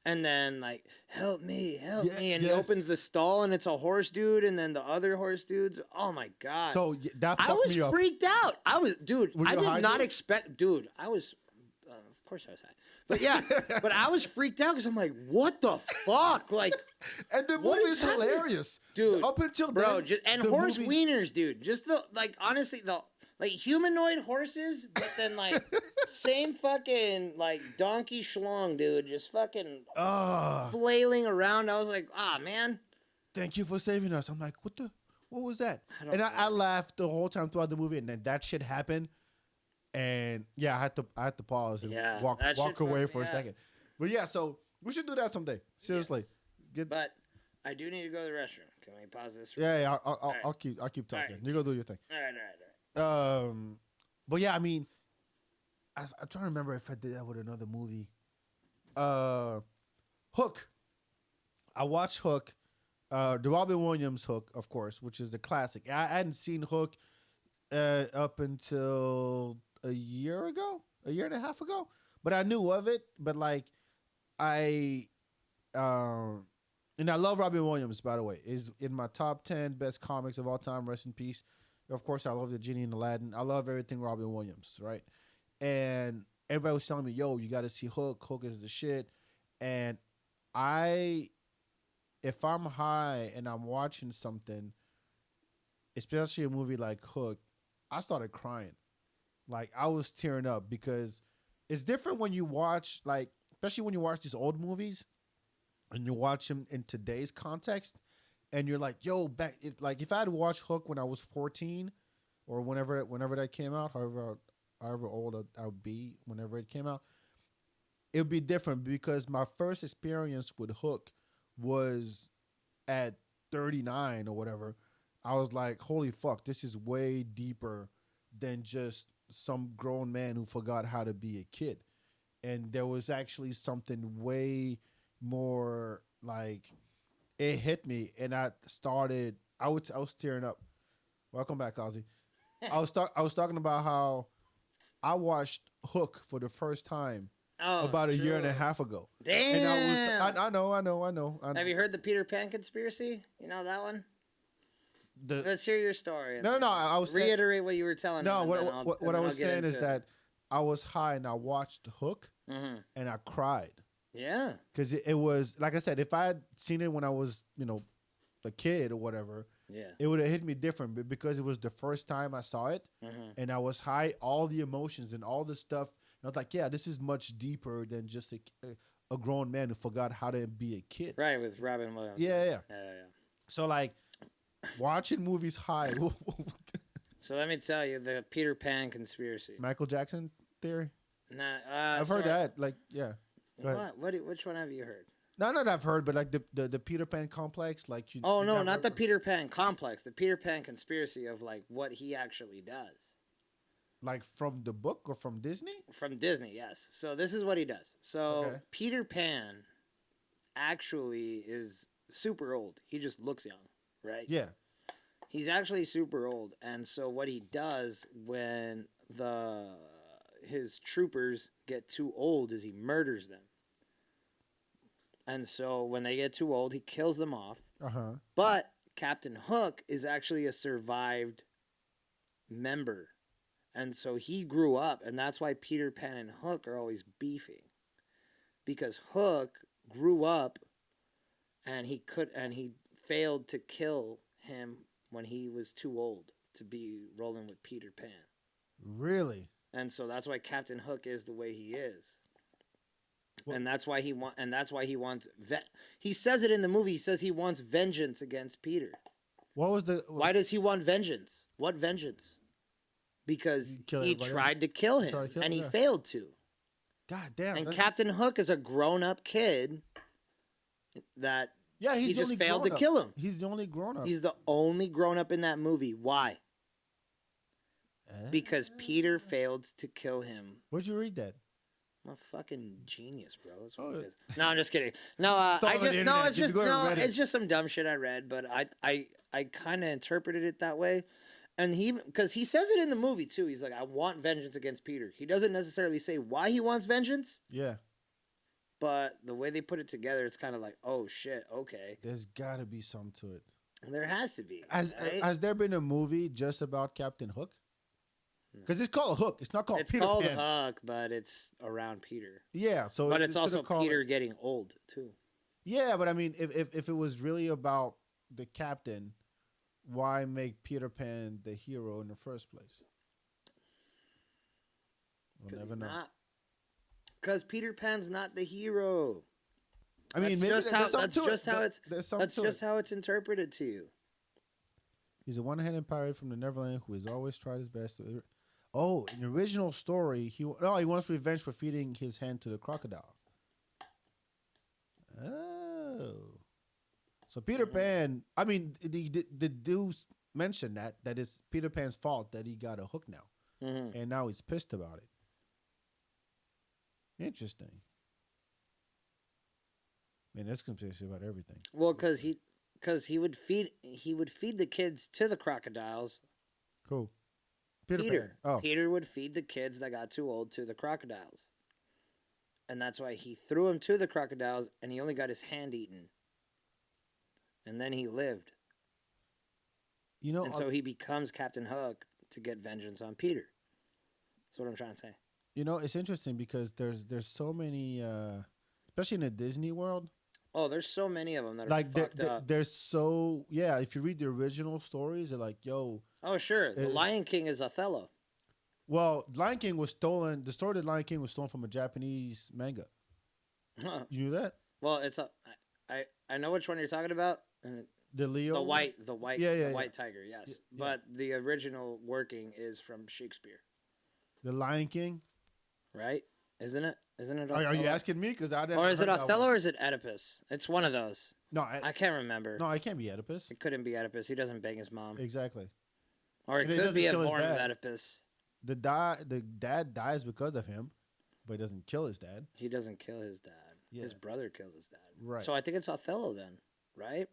And then like, help me, and he opens the stall and it's a horse dude, and then the other horse dudes. Oh my God! So that I was freaked out. I did not expect, dude. I was, of course I was high, but yeah, but I was freaked out because I'm like, what the fuck, like. And the movie is hilarious, dude. Up until bro, then, and horse wieners, dude. Just the honestly like humanoid horses, but then like same fucking like donkey schlong, dude, just fucking flailing around. I was like, man. Thank you for saving us. I'm like, what was that? I laughed the whole time throughout the movie, and then that shit happened, and yeah, I had to pause and walk away for a second. But yeah, so we should do that someday. Seriously. Yes. But I do need to go to the restroom. Can we pause this? Yeah. I'll keep talking. Right. You go do your thing. All right. But yeah, I mean, I'm trying to remember if I did that with another movie. Hook. I watched Hook, the Robin Williams Hook, of course, which is the classic. I hadn't seen Hook up until a year and a half ago. but I knew of it. But like I, um, and I love Robin Williams. By the way, is in my top 10 best comics of all time. Rest in peace. Of course, I love the Genie and Aladdin. I love everything Robin Williams, right? And everybody was telling me, "Yo, you got to see Hook. Hook is the shit." And I, if I'm high and I'm watching something, especially a movie like Hook, I started crying. Like I was tearing up because it's different when you watch, like, especially when you watch these old movies and you watch them in today's context, and you're like, "Yo, back if I had watched Hook when I was 14, or whenever that came out, however old I would be whenever it came out, it would be different because my first experience with Hook was at 39 or whatever. I was like, holy fuck, this is way deeper than just some grown man who forgot how to be a kid. And there was actually something way more like it hit me, and I was tearing up. Welcome back, Ozzy. I was talking about how I watched Hook for the first time Oh, about a year and a true. half ago. Damn. And I know. Have you heard the Peter Pan conspiracy? You know that one? Let's hear your story. No. I was reiterate what you were telling me. No, what I was saying is that I was high and I watched Hook and I cried. Yeah. Because it was, like I said, if I had seen it when I was, a kid or whatever, it would have hit me different. But because it was the first time I saw it and I was high, all the emotions and all the stuff, I was like, yeah, this is much deeper than just a grown man who forgot how to be a kid. Right, with Robin Williams. Yeah. So, like, watching movies high. So let me tell you the Peter Pan conspiracy. Michael Jackson theory? Nah, I've heard that. Like, yeah. Which one have you heard? Not that I've heard, but like the Peter Pan complex, like not the Peter Pan complex, the Peter Pan conspiracy of like what he actually does. Like from the book or from Disney? From Disney, yes. So this is what he does. So Peter Pan actually is super old. He just looks young, right? Yeah. He's actually super old, and so what he does when his troopers get too old is he murders them. And so when they get too old, he kills them off. But Captain Hook is actually a survived member. And so he grew up, and that's why Peter Pan and Hook are always beefing. Because Hook grew up and he failed to kill him when he was too old to be rolling with Peter Pan. Really? And so that's why Captain Hook is the way he is. Well, and that's why he wants he says it in the movie. He says he wants vengeance against Peter. Why does he want vengeance? What vengeance? Because he tried to kill him and he failed to. God damn. And Captain Hook is a grown-up kid that he just failed to kill him. He's the only grown-up. He's the only grown-up in that movie. Why? Because Peter failed to kill him. Where'd you read that? I'm a fucking genius, bro. That's what it is. No, I'm just kidding. No, it's just some dumb shit I read, but I kind of interpreted it that way. And because he says it in the movie too. He's like, I want vengeance against Peter. He doesn't necessarily say why he wants vengeance. Yeah. But the way they put it together, it's kind of like, oh shit, okay. There's got to be some to it. There has to be. Has there been a movie just about Captain Hook? Because it's called Hook. It's not called Peter Pan. It's called Hook, but it's around Peter. Yeah. So, but it's also Peter getting old too. Yeah, but I mean, if it was really about the captain, why make Peter Pan the hero in the first place? We'll never know. Because Peter Pan's not the hero. I mean, that's just how it's interpreted to you. He's a one-handed pirate from the Neverland who has always tried his best to. Oh, in the original story, he wants revenge for feeding his hand to the crocodile. Oh, so Peter Pan. I mean, the dudes mentioned that it's Peter Pan's fault that he got a hook now, and now he's pissed about it. Interesting. Man, that's conspiracy about everything. Well, because he would feed the kids to the crocodiles. Cool. Peter would feed the kids that got too old to the crocodiles. And that's why he threw him to the crocodiles, and he only got his hand eaten. And then he lived. And so he becomes Captain Hook to get vengeance on Peter. That's what I'm trying to say. It's interesting because there's so many, especially in the Disney world. Oh, there's so many of them that are fucked up. There's so if you read the original stories, they're like, yo. Oh sure, the Lion King is Othello. Well, Lion King was stolen. The story of Lion King was stolen from a Japanese manga. Huh. You knew that? Well, I know which one you're talking about. The Leo, the white white tiger, yes. Yeah. But the original working is from Shakespeare. The Lion King, right? Isn't it? Are you asking me? Because I didn't. Or is it Othello or is it Oedipus? It's one of those. No, I can't remember. No, it can't be Oedipus. It couldn't be Oedipus. He doesn't bang his mom. Exactly. Or it could be a form of Oedipus. The dad dies because of him, but he doesn't kill his dad. He doesn't kill his dad. Yeah. His brother kills his dad. Right. So I think it's Othello then, right?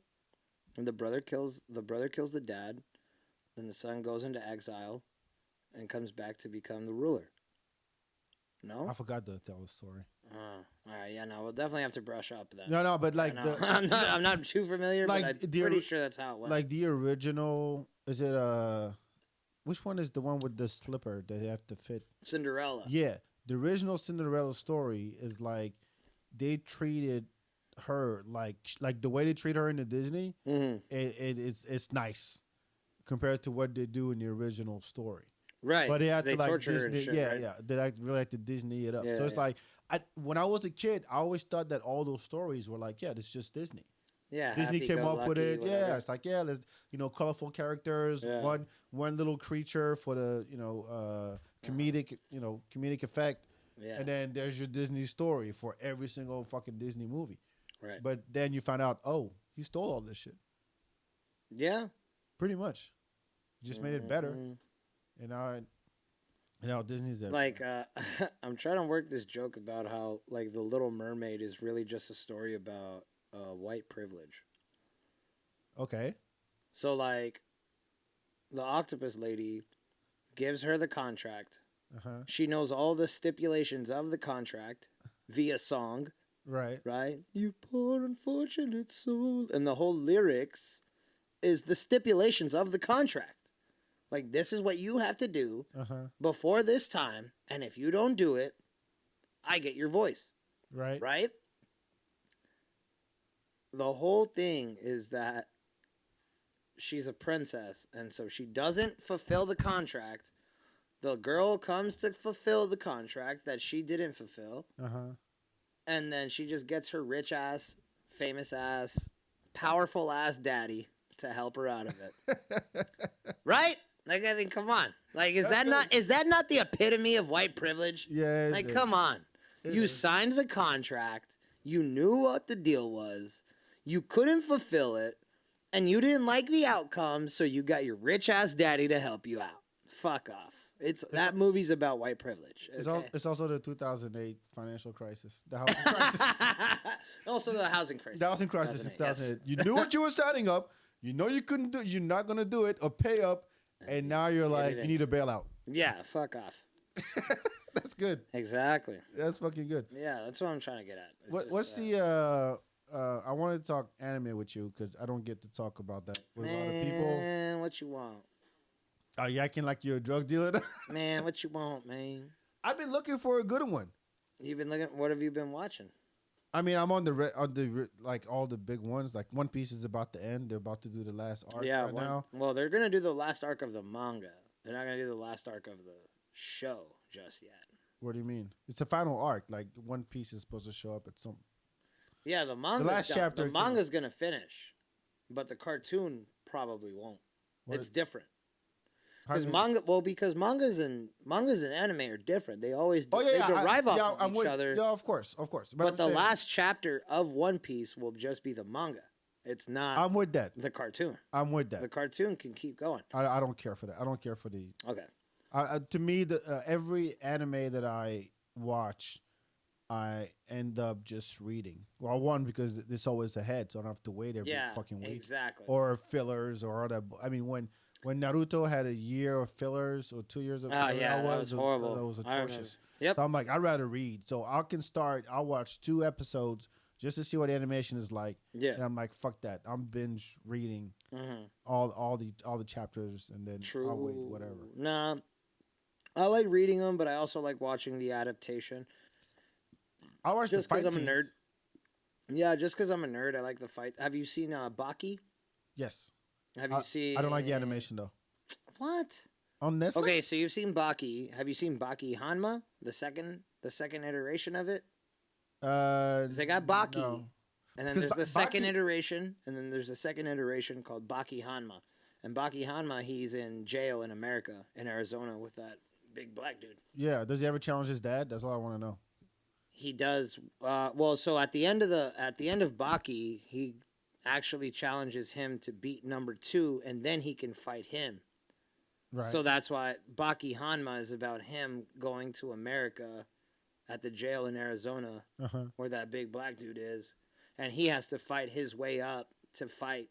And the brother kills the dad, then the son goes into exile, and comes back to become the ruler. No, I forgot the Othello story. All right, yeah, no, we'll definitely have to brush up then. No, but like I'm not too familiar, like but I'm pretty sure that's how it went. Like the original, is it which one is the one with the slipper that they have to fit? Cinderella. Yeah, the original Cinderella story is like they treated her like the way they treat her in the Disney. Mm-hmm. It's nice compared to what they do in the original story. Right, but they have to like torture Disney, her and shit, right? They really like to Disney it up. Yeah, so it's like when I was a kid, I always thought that all those stories were like, this is just Disney. Yeah, Disney came up with it. Whatever. Yeah, it's like there's colorful characters, one little creature for the comedic effect, and then there's your Disney story for every single fucking Disney movie. Right. But then you find out, he stole all this shit. Yeah. Pretty much, just made it better. And now Disney's there. Like, I'm trying to work this joke about how, like, The Little Mermaid is really just a story about white privilege. Okay. So, like, the octopus lady gives her the contract. Uh-huh. She knows all the stipulations of the contract via song. Right. Right? You poor unfortunate soul. And the whole lyrics is the stipulations of the contract. Like, this is what you have to do before this time, and if you don't do it, I get your voice. Right. Right? The whole thing is that she's a princess, and so she doesn't fulfill the contract. The girl comes to fulfill the contract that she didn't fulfill. And then she just gets her rich-ass, famous-ass, powerful-ass daddy to help her out of it. Right? Like, I mean, come on. Like, is that not the epitome of white privilege? Yeah. Like, come on. You signed the contract. You knew what the deal was. You couldn't fulfill it. And you didn't like the outcome, so you got your rich-ass daddy to help you out. Fuck off. That movie's about white privilege. Okay? It's also the 2008 financial crisis. The housing crisis. Also the housing crisis. The housing crisis in 2008. Yes. You knew what you were signing up. You know you couldn't do. You're not gonna do it or pay up. And now you're like, you need a bailout. Yeah, fuck off. That's good. Exactly. That's fucking good. Yeah, that's what I'm trying to get at. What's the I want to talk anime with you because I don't get to talk about that with a lot of people. Man, what you want? Are you acting like you're a drug dealer? Man, what you want, man? I've been looking for a good one. You've been looking. What have you been watching? I mean, I'm on like all the big ones. Like One Piece is about to end. They're about to do the last arc now. Well, they're gonna do the last arc of the manga. They're not gonna do the last arc of the show just yet. What do you mean? It's the final arc. Like One Piece is supposed to show up at some. Yeah, the manga. The last chapter. The manga's gonna finish, but the cartoon probably won't. It's different. Because mangas and anime are different. They always they derive off of each other. Yeah, of course. But the last chapter of One Piece will just be the manga. It's not. I'm with that. The cartoon. I'm with that. The cartoon can keep going. I don't care for that. I don't care for the. Okay. To me, every anime that I watch, I end up just reading. Well, one because it's always ahead, so I don't have to wait every fucking week. Exactly. Or fillers or other. I mean, when When Naruto had a year of fillers or 2 years of Oh whatever yeah, that was horrible. That was I remember. atrocious. Yep. So I'm like, I'd rather read. So I'll watch 2 episodes just to see what animation is like. Yeah. And I'm like, fuck that. I'm binge reading Mm-hmm. all the chapters, and then True. I'll wait whatever. Nah, I like reading them, but I also like watching the adaptation. I watch the Just fight because I'm a nerd. scenes. Yeah, just because I'm a nerd, I like the fight. Have you seen Baki? Yes. Have you seen? I don't like the animation though. What? On Netflix. Okay, so you've seen Baki. Have you seen Baki Hanma? The second iteration of it. 'Cause they got Baki, No. and then 'Cause there's the second Baki- iteration, and then there's a second iteration called Baki Hanma. And Baki Hanma, he's in jail in America, in Arizona, with that big black dude. Yeah. Does he ever challenge his dad? That's all I want to know. He does. Well, so at the end of Baki, he actually challenges him to beat number 2, and then he can fight him. Right. So that's why Baki Hanma is about him going to America at the jail in Arizona Uh-huh. where that big black dude is, and he has to fight his way up to fight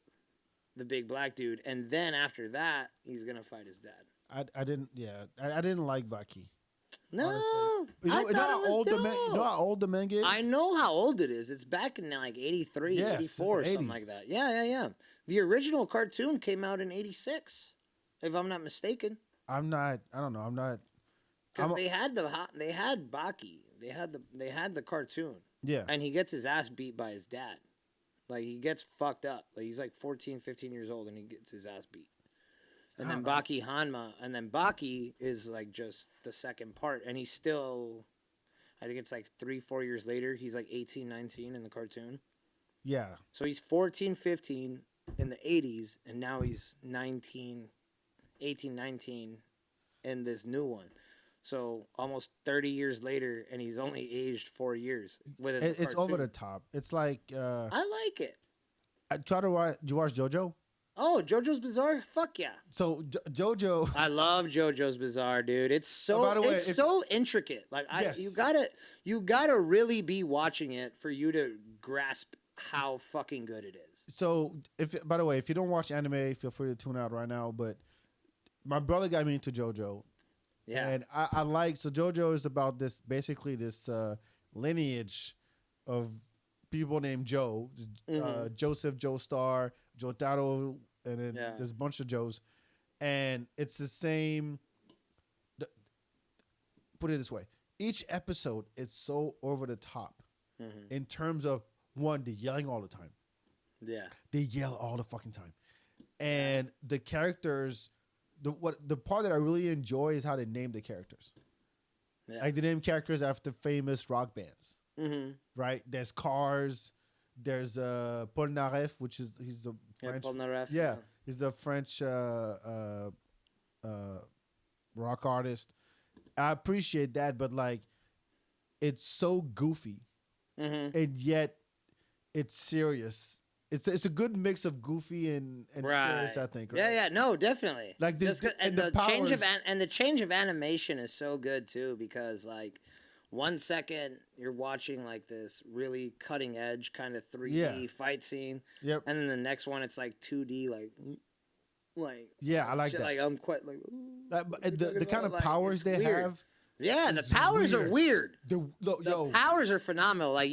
the big black dude, and then after that, he's gonna fight his dad. I didn't. Yeah. I didn't like Baki. No, Honestly. You I know thought how it was old dope. you know how old the manga is? I know how old it is. It's back in like 83, Yes, it's 84, the something 80s. like that. Yeah. The original cartoon came out in 86, if I'm not mistaken. I don't know. I'm not. Because I'm- they had Baki. They had the cartoon. Yeah. And he gets his ass beat by his dad. Like, he gets fucked up. Like, he's like 14, 15 years old, and he gets his ass beat. And then Baki Hanma, and then Baki is like just the second part, and he's still, I think it's like 3-4 years later, he's like 18, 19 in the cartoon. Yeah. So he's 14, 15 in the 80s, and now he's 19, 18, 19 in this new one. So almost 30 years later, and he's only aged 4 years. With It's over the top. It's like I like it. I try to watch. Do you watch JoJo? Oh, JoJo's Bizarre? Fuck yeah. So JoJo. I love JoJo's Bizarre, dude. It's so by the way, so intricate. Like Yes. you gotta really be watching it for you to grasp how fucking good it is. So by the way, if you don't watch anime, feel free to tune out right now. But my brother got me into JoJo. Yeah. And I like, so JoJo is about this, basically this lineage of people named Joe, Joseph, Joestar, Jotaro, and then there's a bunch of Joes. And it's the same, put it this way. Each episode, it's so over the top in terms of, one, they're yelling all the time. Yeah. They yell all the fucking time. And the characters, the part that I really enjoy is how they name the characters. Yeah. Like they name characters after famous rock bands, right? There's Cars. There's Polnareff, which is he's the French. Polnareff, Yeah, he's the French rock artist. I appreciate that, but like, it's so goofy, and yet it's serious. It's a good mix of goofy and serious, I think. Right? Yeah, no, definitely. Like this, and the change of animation is so good too, because like 1 second you're watching like this really cutting edge kind of 3D fight scene, and then the next one it's like 2D, like yeah, I like shit, that. Like I'm quite like the kind of powers they have. Yeah, the powers are weird. The powers are phenomenal. Like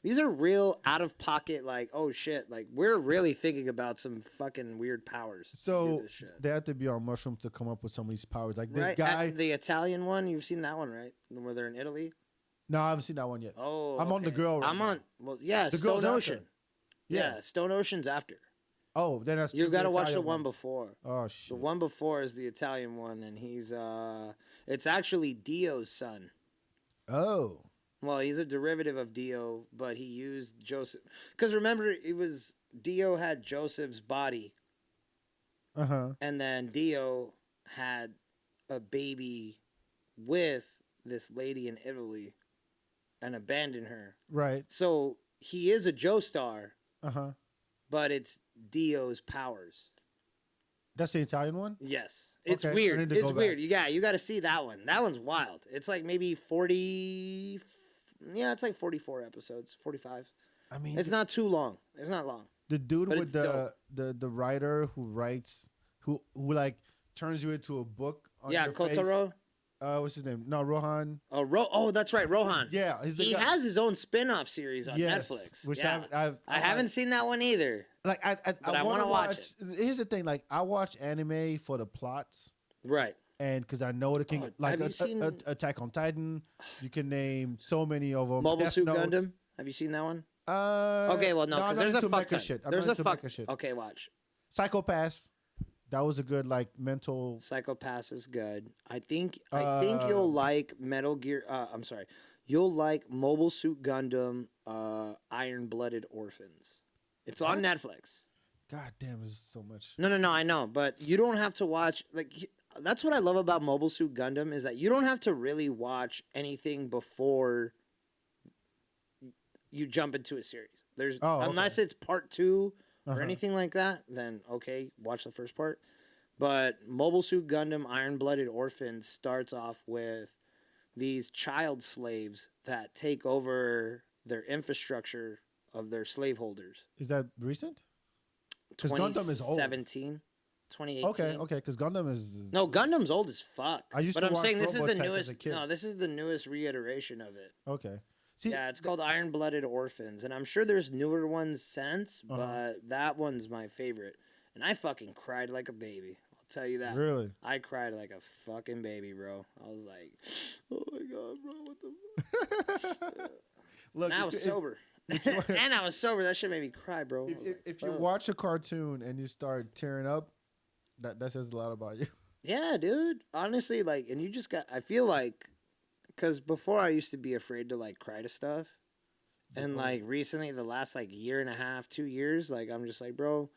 these are real out of pocket. Like, oh shit, like we're really thinking about some fucking weird powers. So they have to be on mushrooms to come up with some of these powers. Like this right? guy, the Italian one. You've seen that one, right? Where they're in Italy. No, I haven't seen that one yet. Oh, I'm on the girl. Right now. The Stone Ocean. Yeah, Stone Ocean's after. Oh, then that's you got to watch the one before. Oh shit. The one before is the Italian one, and he's it's actually Dio's son. Oh. Well, he's a derivative of Dio, but he used Joseph. Because remember, Dio had Joseph's body. And then Dio had a baby with this lady in Italy and abandoned her. Right. So he is a Joestar. Uh-huh. But it's Dio's powers. That's the Italian one? Yes. It's weird. It's weird. Back. You got to see that one. That one's wild. It's like maybe 40. Yeah, it's like 44 episodes, 45. I mean, it's not too long. It's not long. The dude with the writer who who like turns you into a book on Yeah, your Kotaro. face. What's his name? No, Rohan. Oh, that's right, Rohan. Yeah, he's the He guy. has his own spin-off series on Yes, Netflix. which Yeah. I haven't seen that one either. like. I I want to wanna watch watch. Here's the thing. Like, I watch anime for the plots, Right. and because I know it can Oh, like have you seen- Attack on Titan. You can name so many of them. Mobile Death Suit Note. Gundam. Have you seen that one? Okay, well, no, I'm because not there's a into fuck mecha ton. shit. I'm There's not a into fuck. mecha shit. Okay, watch. Psychopaths. That was a good like mental. Psychopaths is good. I think you'll like Metal Gear. I'm sorry. You'll like Mobile Suit Gundam. Iron Blooded Orphans. It's on What? Netflix. God damn, there's so much. No, I know, but you don't have to watch that's what I love about Mobile Suit Gundam is that you don't have to really watch anything before you jump into a series. There's unless it's part 2 or anything like that, then okay, watch the first part. But Mobile Suit Gundam Iron Blooded Orphans starts off with these child slaves that take over their infrastructure of their slaveholders. Is that recent? Because Gundam is old. 2018. Okay, because Gundam is. No, Gundam's old as fuck. I used but to I'm watch saying this is the Robotech as a newest. kid. No, this is the newest reiteration of it. Okay. See, Yeah, it's called Iron Blooded Orphans, and I'm sure there's newer ones since, but that one's my favorite. And I fucking cried like a baby. I'll tell you that. Really? I cried like a fucking baby, bro. I was like, oh my god, bro, what the fuck? Look, And I was sober. And I was sober. That shit made me cry, bro. If you watch a cartoon and you start tearing up, that says a lot about you. Yeah, dude. Honestly, like, and you just got. I feel like, because before I used to be afraid to like cry to stuff, and like recently, the last like year and a half, 2 years, like I'm just like, bro,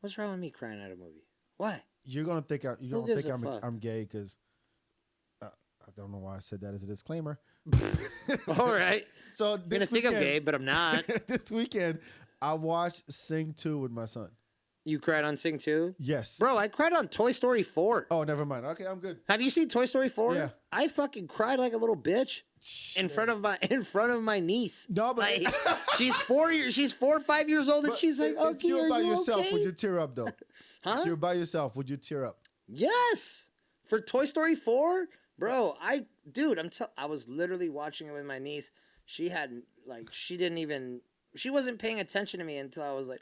what's wrong with me crying at a movie? Why? You're gonna think gives a fuck? I'm gay because I don't know why I said that as a disclaimer. All right. So I'm gonna think I'm gay, but I'm not. This weekend, I watched Sing 2 with my son. You cried on Sing 2? Yes. Bro, I cried on Toy Story 4. Oh, never mind. Okay, I'm good. Have you seen Toy Story 4? Yeah. I fucking cried like a little bitch in front of my niece. No, but Like, she's 4 or 5 years old, and but she's like, if "Okay, you're are by you yourself, okay?" would you tear up though? Huh? If you're by yourself, would you tear up? Yes, for Toy Story 4, bro. I was literally watching it with my niece. She hadn't she wasn't paying attention to me until I was like,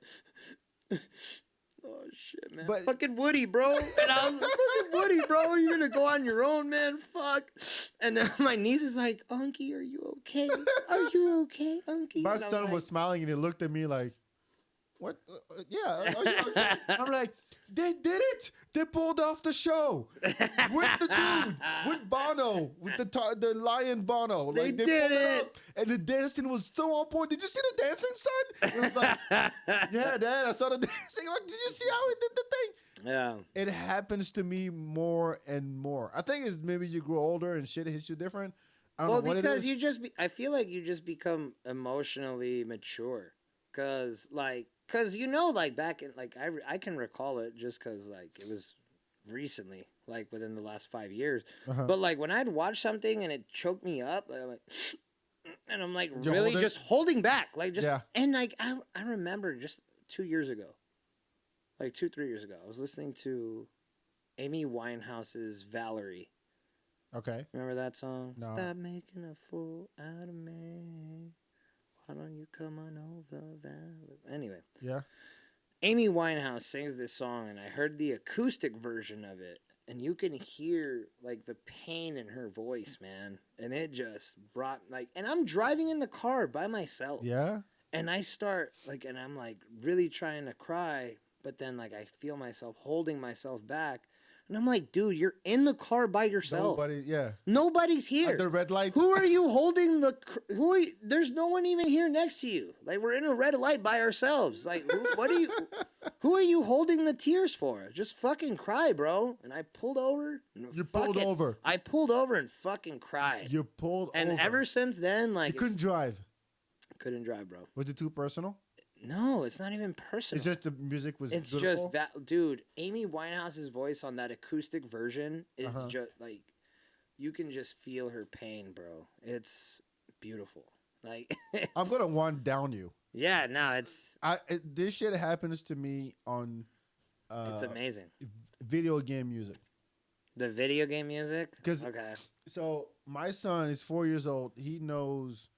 oh shit, man. But- fucking Woody, bro. And I was like, fucking Woody, bro. You're gonna go on your own, man. Fuck. And then my niece is like, Unky, are you okay? Are you okay, Unky? My And I'm son like, was smiling and he looked at me like, "What? Yeah." Are you okay?" I'm like, "They did it! They pulled off the show with the dude, with Bono, with the lion Bono. They Like, did pulled it. up, and the dancing was so on point. Did you see the dancing, son? It was like, yeah, Dad, I saw the dancing. Like, did you see how he did the thing? Yeah. It happens to me more and more. I think it's maybe you grow older and shit hits you different. I don't know what it because is. I feel like you just become emotionally mature. Cause like back in, like, I can recall it just cause, like, it was recently, like, within the last 5 years. But, like, when I'd watch something and it choked me up, like, I'm like, and I'm, like, You really hold it? just holding back. Like, just, Yeah. and, like, I remember just 2 years ago, like 2-3 years ago, I was listening to Amy Winehouse's Valerie. Okay. Remember that song? No. Stop making a fool out of me. Why don't you come on over, Valerie? Anyway. Yeah. Amy Winehouse sings this song, and I heard the acoustic version of it, and you can hear, like, the pain in her voice, man. And it just brought, like, and I'm driving in the car by myself. Yeah. And I start, like, and I'm, like, really trying to cry, but then, like, I feel myself holding myself back. And I'm like, dude, you're in the car by yourself. Nobody's here. At the red lights. Who are you holding there's no one even here next to you. Like, we're in a red light by ourselves. Like, who are you holding the tears for? Just fucking cry, bro. And I pulled over. I pulled over and fucking cried. You pulled over. And ever since then, like, you couldn't drive. Couldn't drive, bro. Was it too personal? No, it's not even personal. It's just the music was It's beautiful? just that, dude, Amy Winehouse's voice on that acoustic version is just, like, you can just feel her pain, bro. It's beautiful. Like, I'm going to one down you. Yeah, no, it's... This shit happens to me on... it's amazing. video game music. The video game music? Okay. So my son is 4 years old. He knows.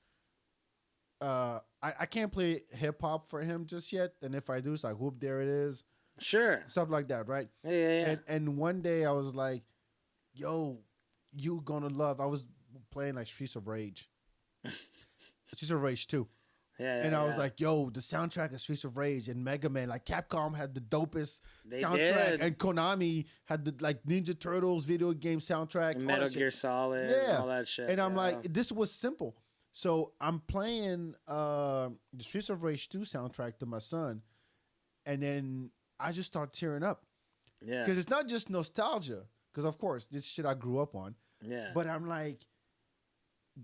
I can't play hip hop for him just yet. And if I do, it's like, whoop, there it is. Sure. Stuff like that, right? Yeah. And one day I was like, yo, you gonna love. I was playing like Streets of Rage. Streets of Rage 2. And I was like, yo, the soundtrack of Streets of Rage and Mega Man, like Capcom had the dopest soundtrack. Did. And Konami had the like Ninja Turtles video game soundtrack. And Metal Gear Solid, all that shit. And I'm like, this was simple. So I'm playing the Streets of Rage 2 soundtrack to my son. And then I just start tearing up. Yeah. Because it's not just nostalgia. Because, of course, this shit I grew up on. Yeah. But I'm like,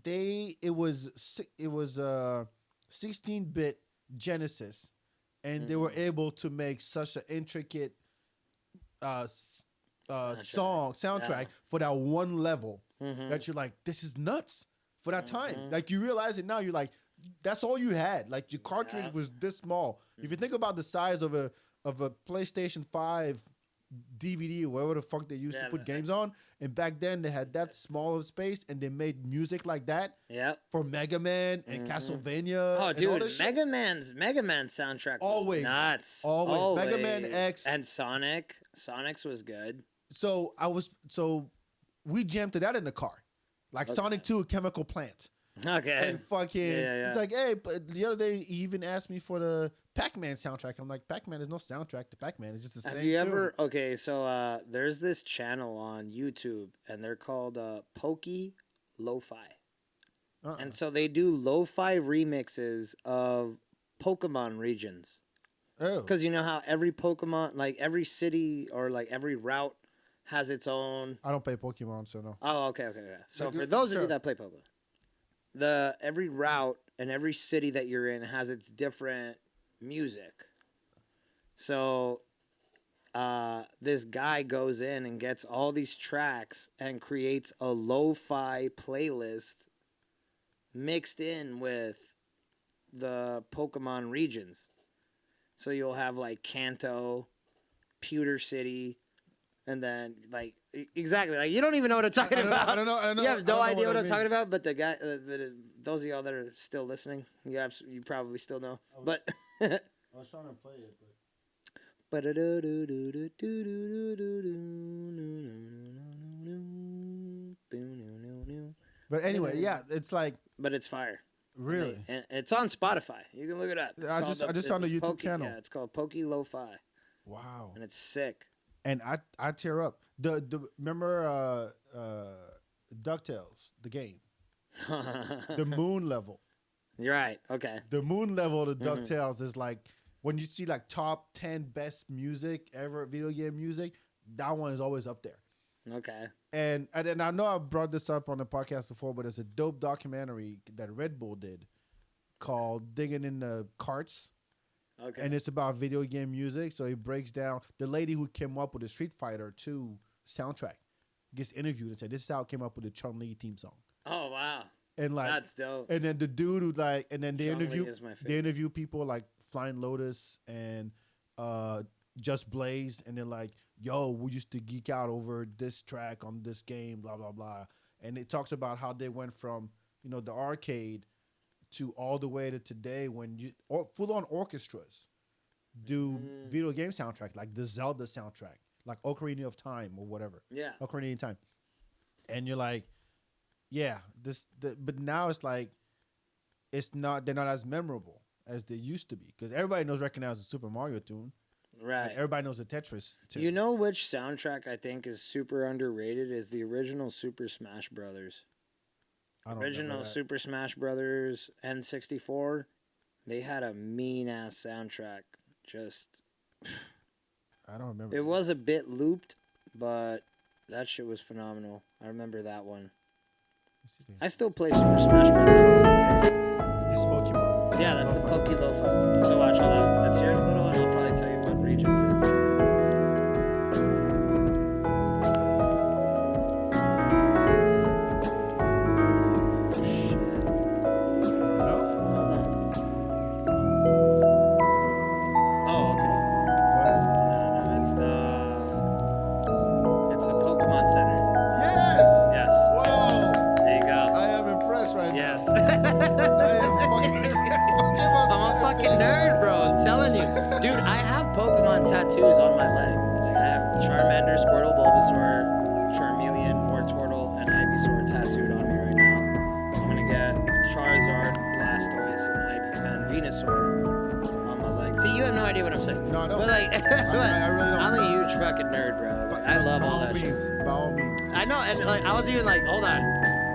it was 16-bit Genesis, and they were able to make such an intricate soundtrack for that one level that you're like, this is nuts for that time. Like, you realize it now, you're like, that's all you had. Like, your cartridge was this small. If you think about the size of a PlayStation 5 DVD or whatever the fuck they used to put games on, and back then they had that small of space, and they made music like that for Mega Man and Castlevania. Oh, dude, Mega Man soundtrack was nuts. Always. Mega Man X and Sonic's was good. So we jammed to that in the car, like Sonic 2, Chemical Plant. Okay. And fucking, it's like, hey, but the other day he even asked me for the Pac-Man soundtrack. I'm like, Pac-Man is no soundtrack to Pac-Man. It's just the same. Have you ever? Okay, so there's this channel on YouTube, and they're called Pokey Lo-Fi, and so they do lo-fi remixes of Pokemon regions. Oh, because you know how every Pokemon, like every city or like every route, has its own. I don't play Pokemon, so no. Oh, okay. So for those of you that play Pokemon, every route and every city that you're in has its different music. So this guy goes in and gets all these tracks and creates a lo-fi playlist mixed in with the Pokemon regions. So you'll have like Kanto, Pewter City, and then like exactly like you don't even know what I'm talking about. I don't know. You have no idea what I'm talking about. But the guy, those of y'all that are still listening, you probably still know. But I was trying to play it, but anyway, yeah, it's like. But it's fire. Really? And it's on Spotify. You can look it up. I just found a YouTube channel. Yeah, it's called Pokey Lo-Fi. Wow. And it's sick. And I tear up. Remember DuckTales, the game? The moon level. You're right. Okay. The moon level of the DuckTales is like when you see like top 10 best music ever, video game music, that one is always up there. Okay. And I know I've brought this up on the podcast before, but there's a dope documentary that Red Bull did called Digging in the Carts. Okay. And it's about video game music. So it breaks down the lady who came up with the Street Fighter 2 soundtrack gets interviewed and said, this is how it came up with the Chun-Li theme song. Oh, wow. And like that's dope. And then the dude who like, and then they Chun-Li interview people like Flying Lotus and Just Blaze, and they're like, yo, we used to geek out over this track on this game, blah blah blah. And it talks about how they went from the arcade to all the way to today when full on orchestras do video game soundtrack, like the Zelda soundtrack, like Ocarina of Time or whatever. Yeah, Ocarina of Time. And you're like, yeah, but now it's like they're not as memorable as they used to be because everybody recognizes the Super Mario tune, right? And everybody knows the Tetris tune. You know which soundtrack I think is super underrated is the original Super Smash Brothers. Original Super Smash Brothers N64. They had a mean ass soundtrack. Just I don't remember. It was a bit looped, but that shit was phenomenal. I remember that one. I still play Super Smash Brothers to this day. It's Pokemon. Yeah, that's the Pokey Lo-Fi. So watch all that. Let's hear it a little, and I'll probably tell you what region it is. Oh shit! No? Hold on. Oh, okay. What? No, it's the. Dude, I have Pokemon tattoos on my leg. Like I have Charmander, Squirtle, Bulbasaur, Charmeleon, Wartortle, and Ivysaur tattooed on me right now. I'm gonna get Charizard, Blastoise, and Venusaur on my leg. See, you have no idea what I'm saying. No, I don't. But like, I really don't. I'm a huge fucking nerd, bro. Like, I love all that shit. By all means. I know, and like I was even like, hold on,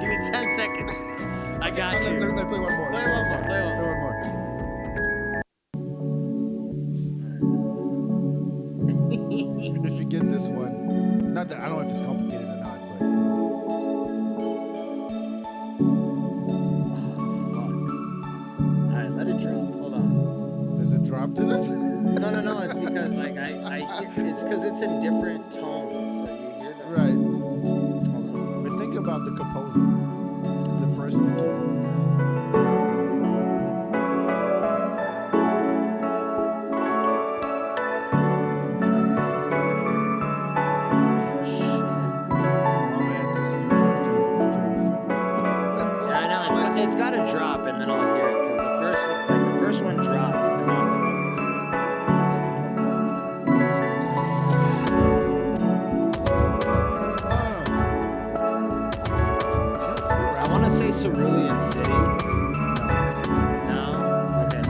give me 10 seconds. I got you. Let me play one more. Play one more. Play one more. If you get this one, not that I don't know if it's complicated or not, but All right, let it drop. Hold on. does it drop to this? No. It's because like it's because it's in different tones, so you hear that. Right. Hold on. But think about the composer, the person who came up with this. My man, to see your cookies, 'cause- Yeah, I know. It's got to drop, and then I'll hear it because the first one dropped, and I was like, okay, it's Pokemon Center. This one. I want to say Cerulean City. No. Okay.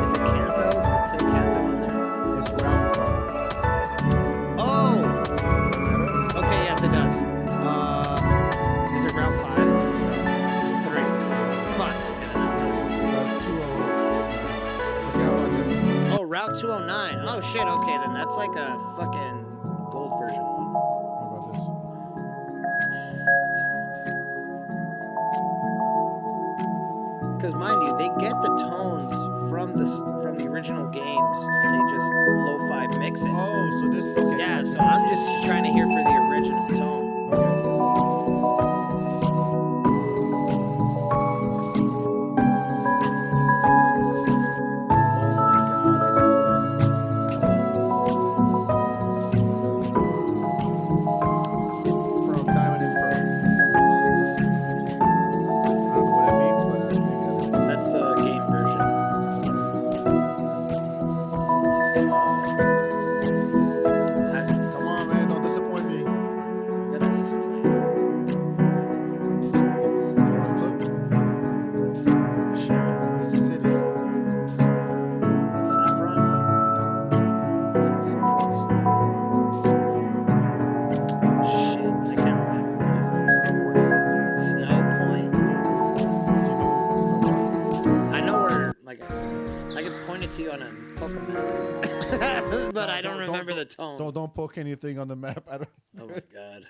Is it Kanto? Does it say Kanto on there? It's round song. Oh. Does that matter? Okay. Yes, it does. Is it Route 5? 3. Fuck. Route 209. Okay, how about this? Oh, Route 209. Oh shit. Okay, then that's like a fucking gold version one. How about this? Because mind you, they get the tones from the original games, and they just lo-fi mix it. Oh, so this, okay. Yeah, so I'm just trying to hear for the original tone. Okay. From Diamond and Pearl. I don't know what that means, but maybe that That's the game version. Come on, man, don't disappoint me. Got a piece of plate. It's, you want a clue? Sure. It's a city. Saffron? No. Shit, I can't remember. What is it? Snowboard. Snow Point? Snowboard. I know where, like, I can point it to you on a Pokemon, but I don't remember the tone. Don't poke anything on the map. I don't. Oh my god.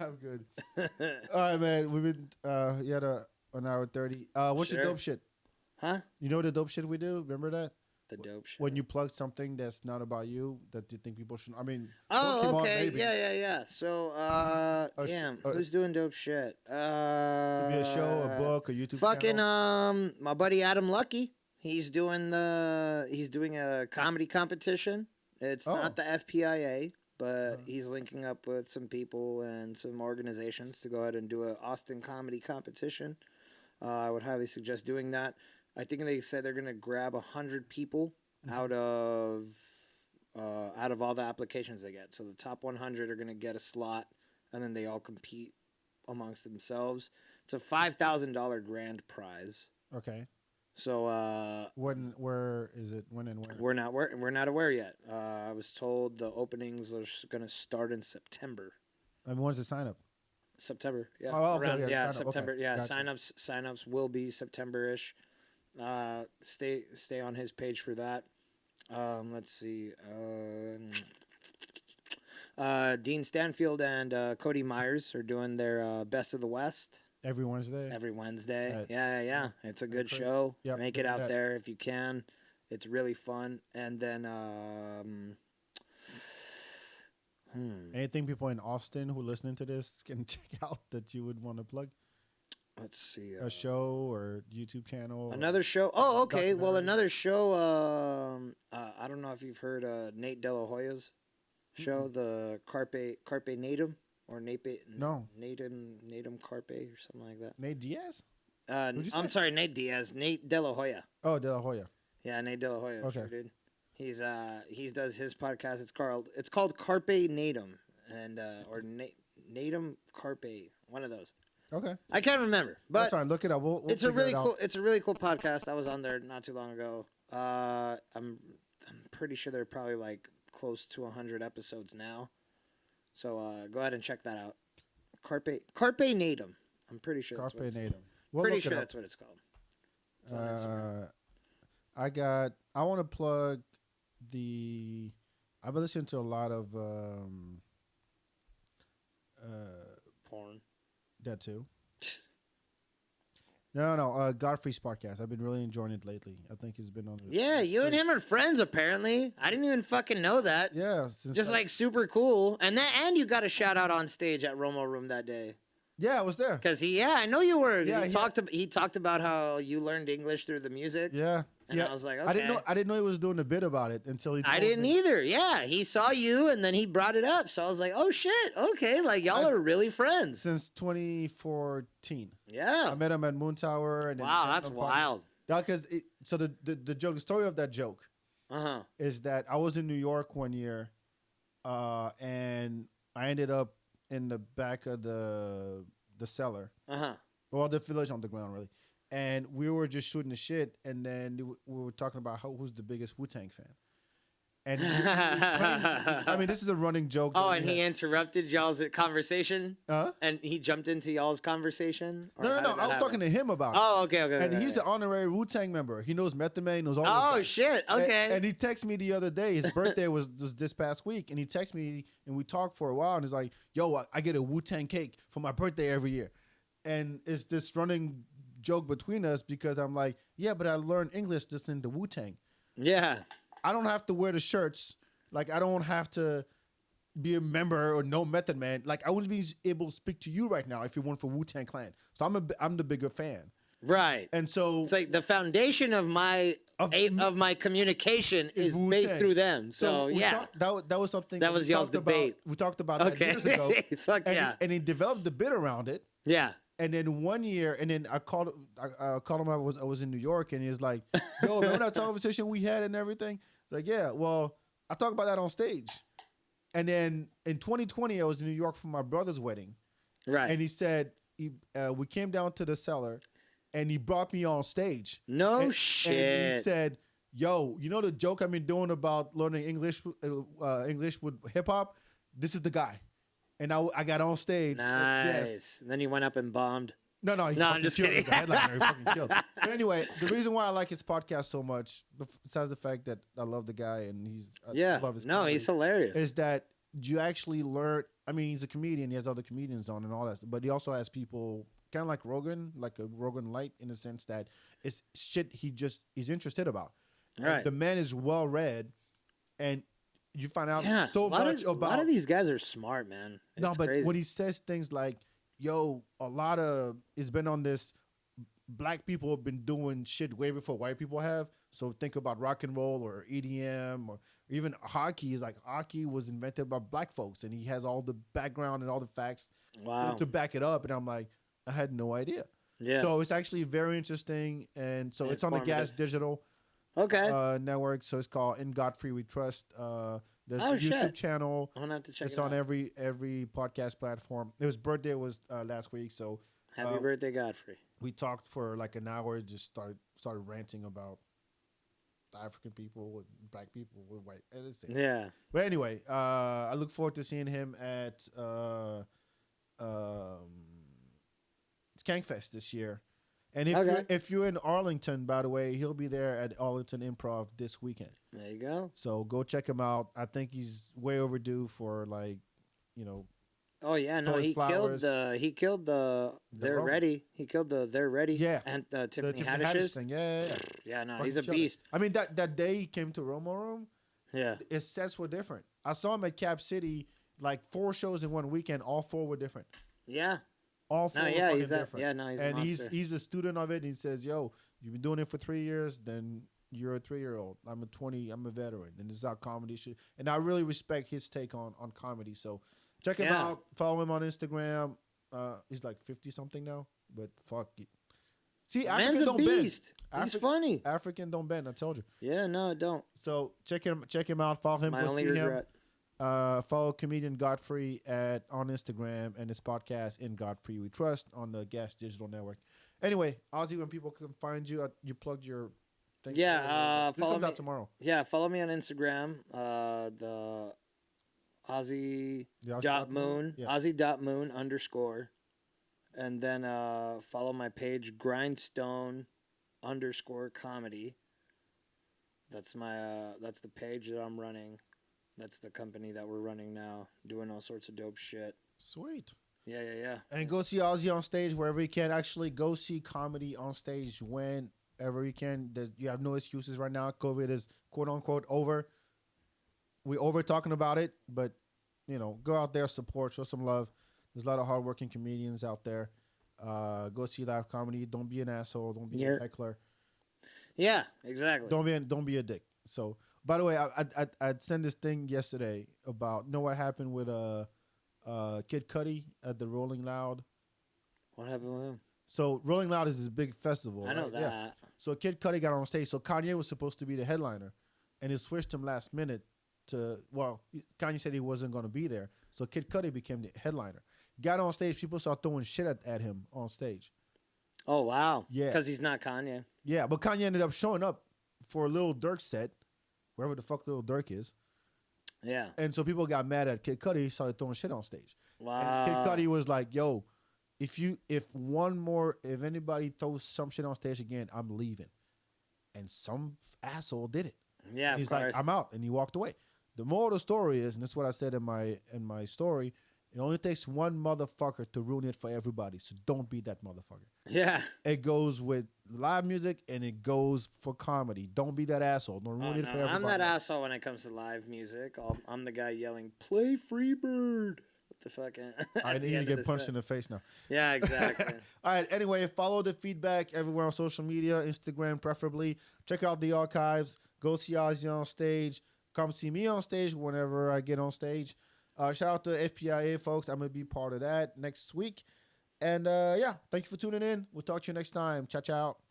I'm good. All right, man. We've been you had an hour 30. What's your Sure. dope shit? Huh? You know the dope shit we do? Remember that? The dope shit. When you plug something that's not about you that you think people should. I mean, Oh, Pokemon, okay. maybe. Yeah. So, damn, who's doing dope shit? Could be a show, a book, a YouTube Fucking channel. my buddy Adam Lucky. He's doing a comedy competition. It's not the FPIA, but he's linking up with some people and some organizations to go ahead and do an Austin comedy competition. I would highly suggest doing that. I think they said they're gonna grab 100 people out of all the applications they get. So the top 100 are gonna get a slot, and then they all compete amongst themselves. It's a $5,000 grand prize. Okay. So Where is it? When and where? we're not aware yet. I was told the openings are gonna start in September. I mean, when's the sign up? September, yeah. Oh, okay, Around, yeah, sign up, September. okay, Yeah, gotcha. signups will be September-ish. Stay on his page for that. Let's see. Dean Stanfield and Cody Myers are doing their Best of the West Every Wednesday. every Wednesday. Right. Yeah. It's a good crazy. show. Yep, Make it doing out that. there if you can. It's really fun. And then Anything people in Austin who listening to this can check out that you would want to plug? let's see. A show or YouTube channel? Another show. Oh, okay. Well, documentary? another show. I don't know if you've heard Nate De La Hoya's show, the Carpe Natum or No. Natum Carpe or something like that. Nate Diaz? I'm say? sorry, Nate Diaz. Nate De La Hoya. Oh, De La Hoya. Yeah, Nate De La Hoya. Okay. Sure, dude. He does his podcast. It's called Carpe Natum and or Natum Carpe, one of those. Okay. I can't remember, but That's fine. Look it up. We'll it's a figure really it out. cool. It's a really cool podcast. I was on there not too long ago. I'm pretty sure they're probably like close to 100 episodes now. So go ahead and check that out. Carpe Natum. I'm pretty sure. Carpe that's what Natum. We'll pretty look it sure up. that's what it's called. It's on Instagram. I want to plug I've been listening to a lot of Porn. that too. No, Godfrey's podcast. I've been really enjoying it lately. I think he's been on the Yeah, you and him are friends apparently. I didn't even fucking know that. Yeah, Just like super cool. And you got a shout out on stage at Romo Room that day. yeah, I was there. Cause I know you were. Yeah, He talked about how you learned English through the music. Yeah, And I was like, okay. I didn't know he was doing a bit about it until he. I told didn't me. either. Yeah, he saw you and then he brought it up. So I was like, oh shit, okay, like y'all are really friends. Since 2014. Yeah. I met him at Moon Tower. And then Wow, that's wild. Yeah, because the story of that joke Uh-huh. is that I was in New York one year, and I ended up in the back of the cellar, Uh-huh. well, the village underground really, and we were just shooting the shit, and then we were talking about who's the biggest Wu-Tang fan, and I mean this is a running joke. Oh, and he interrupted y'all's conversation? Huh? And he jumped into y'all's conversation? Or No, how did that I was happen? talking to him about it. Oh, okay. And he's the honorary Wu-Tang member. He knows Method Man, knows all Oh, those guys. shit. Okay. And he texted me the other day. His birthday was this past week. And he texted me and we talked for a while. And he's like, yo, I get a Wu-Tang cake for my birthday every year. And it's this running joke between us because I'm like, yeah, but I learned English listening to Wu-Tang. Yeah. I don't have to wear the shirts. Like, I don't have to be a member or know Method Man. Like, I wouldn't be able to speak to you right now if it weren't for Wu-Tang Clan. So I'm the bigger fan. Right. And so it's like the foundation of my communication is Wu-Tang. based through them. So we yeah. that was something That was y'all's debate. We talked about that years ago. Fuck and yeah. And he developed the bit around it. Yeah. And then one year, and then I called him. I was in New York, and he was like, "Yo, remember that conversation we had and everything?" Like, yeah. Well, I talked about that on stage. And then in 2020, I was in New York for my brother's wedding. Right. And he said we came down to the cellar, and he brought me on stage. No shit. And he said, "Yo, you know the joke I've been doing about learning English with hip hop? This is the guy." And I got on stage. Nice. Yes. And then he went up and bombed. No, I'm just kidding. The headliner. He fucking killed. But anyway, the reason why I like his podcast so much, besides the fact that I love the guy and I love his comedy, he's hilarious. is that you actually learn. I mean, he's a comedian. He has other comedians on and all that, but he also has people kind of like Rogan, like a Rogan light, in the sense that it's shit he's interested about. Right. And the man is well read, and you find out Yeah, so much about. A lot of these guys are smart, man. No, but crazy. when he says things like, yo, it's been on this, black people have been doing shit way before white people have. So think about rock and roll or EDM or even hockey. Is like hockey was invented by black folks, and he has all the background and all the facts to back it up. And I'm like, I had no idea. Yeah. So it's actually very interesting. And so it's on the Gas Digital network. So it's called In Godfrey We Trust. There's a YouTube channel. I'm gonna have to check it out. It's on every podcast platform. His birthday was last week, so happy birthday, Godfrey. We talked for like an hour. Just started ranting about African people with black people with white. Yeah. But anyway, I look forward to seeing him at Skankfest this year. And if you're in Arlington, by the way, he'll be there at Arlington Improv this weekend. There you go. So go check him out. I think he's way overdue for Oh yeah, no, he killed the They're Ready. He killed the They're Ready. Yeah. And Tiffany Haddish Haddish thing. Yeah. Yeah, no, Fucking he's a killed beast. it. I mean, that day he came to Romo Room, Yeah. his sets were different. I saw him at Cap City, like 4 shows in one weekend. All 4 were different. Yeah. All 4 No, were yeah, fucking he's different. yeah, no, he's a and monster. he's a student of it. And he says, "Yo, you've been doing it for 3 years. Then you're a 3-year-old. I'm a veteran. And this is how comedy should." And I really respect his take on comedy. So check him out. Follow him on Instagram. He's like 50 something now, but fuck it. See, Man's African a don't beast. bend. He's funny. African don't bend. I told you. Yeah, no, don't. So check him out. Follow him. My Go only see regret. him. Follow comedian Godfrey on Instagram and his podcast In Godfrey We Trust on the Gas Digital Network. Anyway, Ozzy, when people can find you, you plugged your thing. Yeah, this comes out tomorrow. Yeah, follow me on Instagram. The Ozzy dot Moon, yeah. Ozzy dot Moon _, and then follow my page Grindstone _ comedy. That's that's the page that I'm running. That's the company that we're running now, doing all sorts of dope shit. Sweet. Yeah. And go see Ozzy on stage wherever you can. Actually, go see comedy on stage whenever you can. You have no excuses right now. COVID is quote unquote over. We're over talking about it, but go out there, support, show some love. There's a lot of hardworking comedians out there. Go see live comedy. Don't be an asshole. Don't be a heckler. Yeah, exactly. Don't be a dick. So, by the way, I'd sent this thing yesterday about what happened with Kid Cudi at the Rolling Loud. What happened with him? So Rolling Loud is this big festival. I know right? that. Yeah. So Kid Cudi got on stage. So Kanye was supposed to be the headliner, and he switched him last minute Kanye said he wasn't going to be there. So Kid Cudi became the headliner. Got on stage. People started throwing shit at him on stage. Oh, wow. Yeah. Because he's not Kanye. Yeah, but Kanye ended up showing up for a Lil Durk set, wherever the fuck Lil Durk is. Yeah. And so people got mad at Kid Cudi. He started throwing shit on stage. Wow. And Kid Cudi was like, yo, if anybody throws some shit on stage again, I'm leaving. And some asshole did it. Yeah, and he's like, I'm out. And he walked away. The moral of the story is, and this is what I said in my story, it only takes one motherfucker to ruin it for everybody. So don't be that motherfucker. Yeah. It goes with live music and it goes for comedy. Don't be that asshole. Don't ruin it for everybody. I'm that asshole when it comes to live music. I'm the guy yelling, "Play Freebird." What the fuck? I need to get punched in the face now. Yeah, exactly. All right. Anyway, follow the Feedbak everywhere on social media, Instagram preferably. Check out the archives. Go see Ozzy on stage. Come see me on stage whenever I get on stage. Shout out to FPIA folks. I'm going to be part of that next week. And thank you for tuning in. We'll talk to you next time. Ciao, ciao.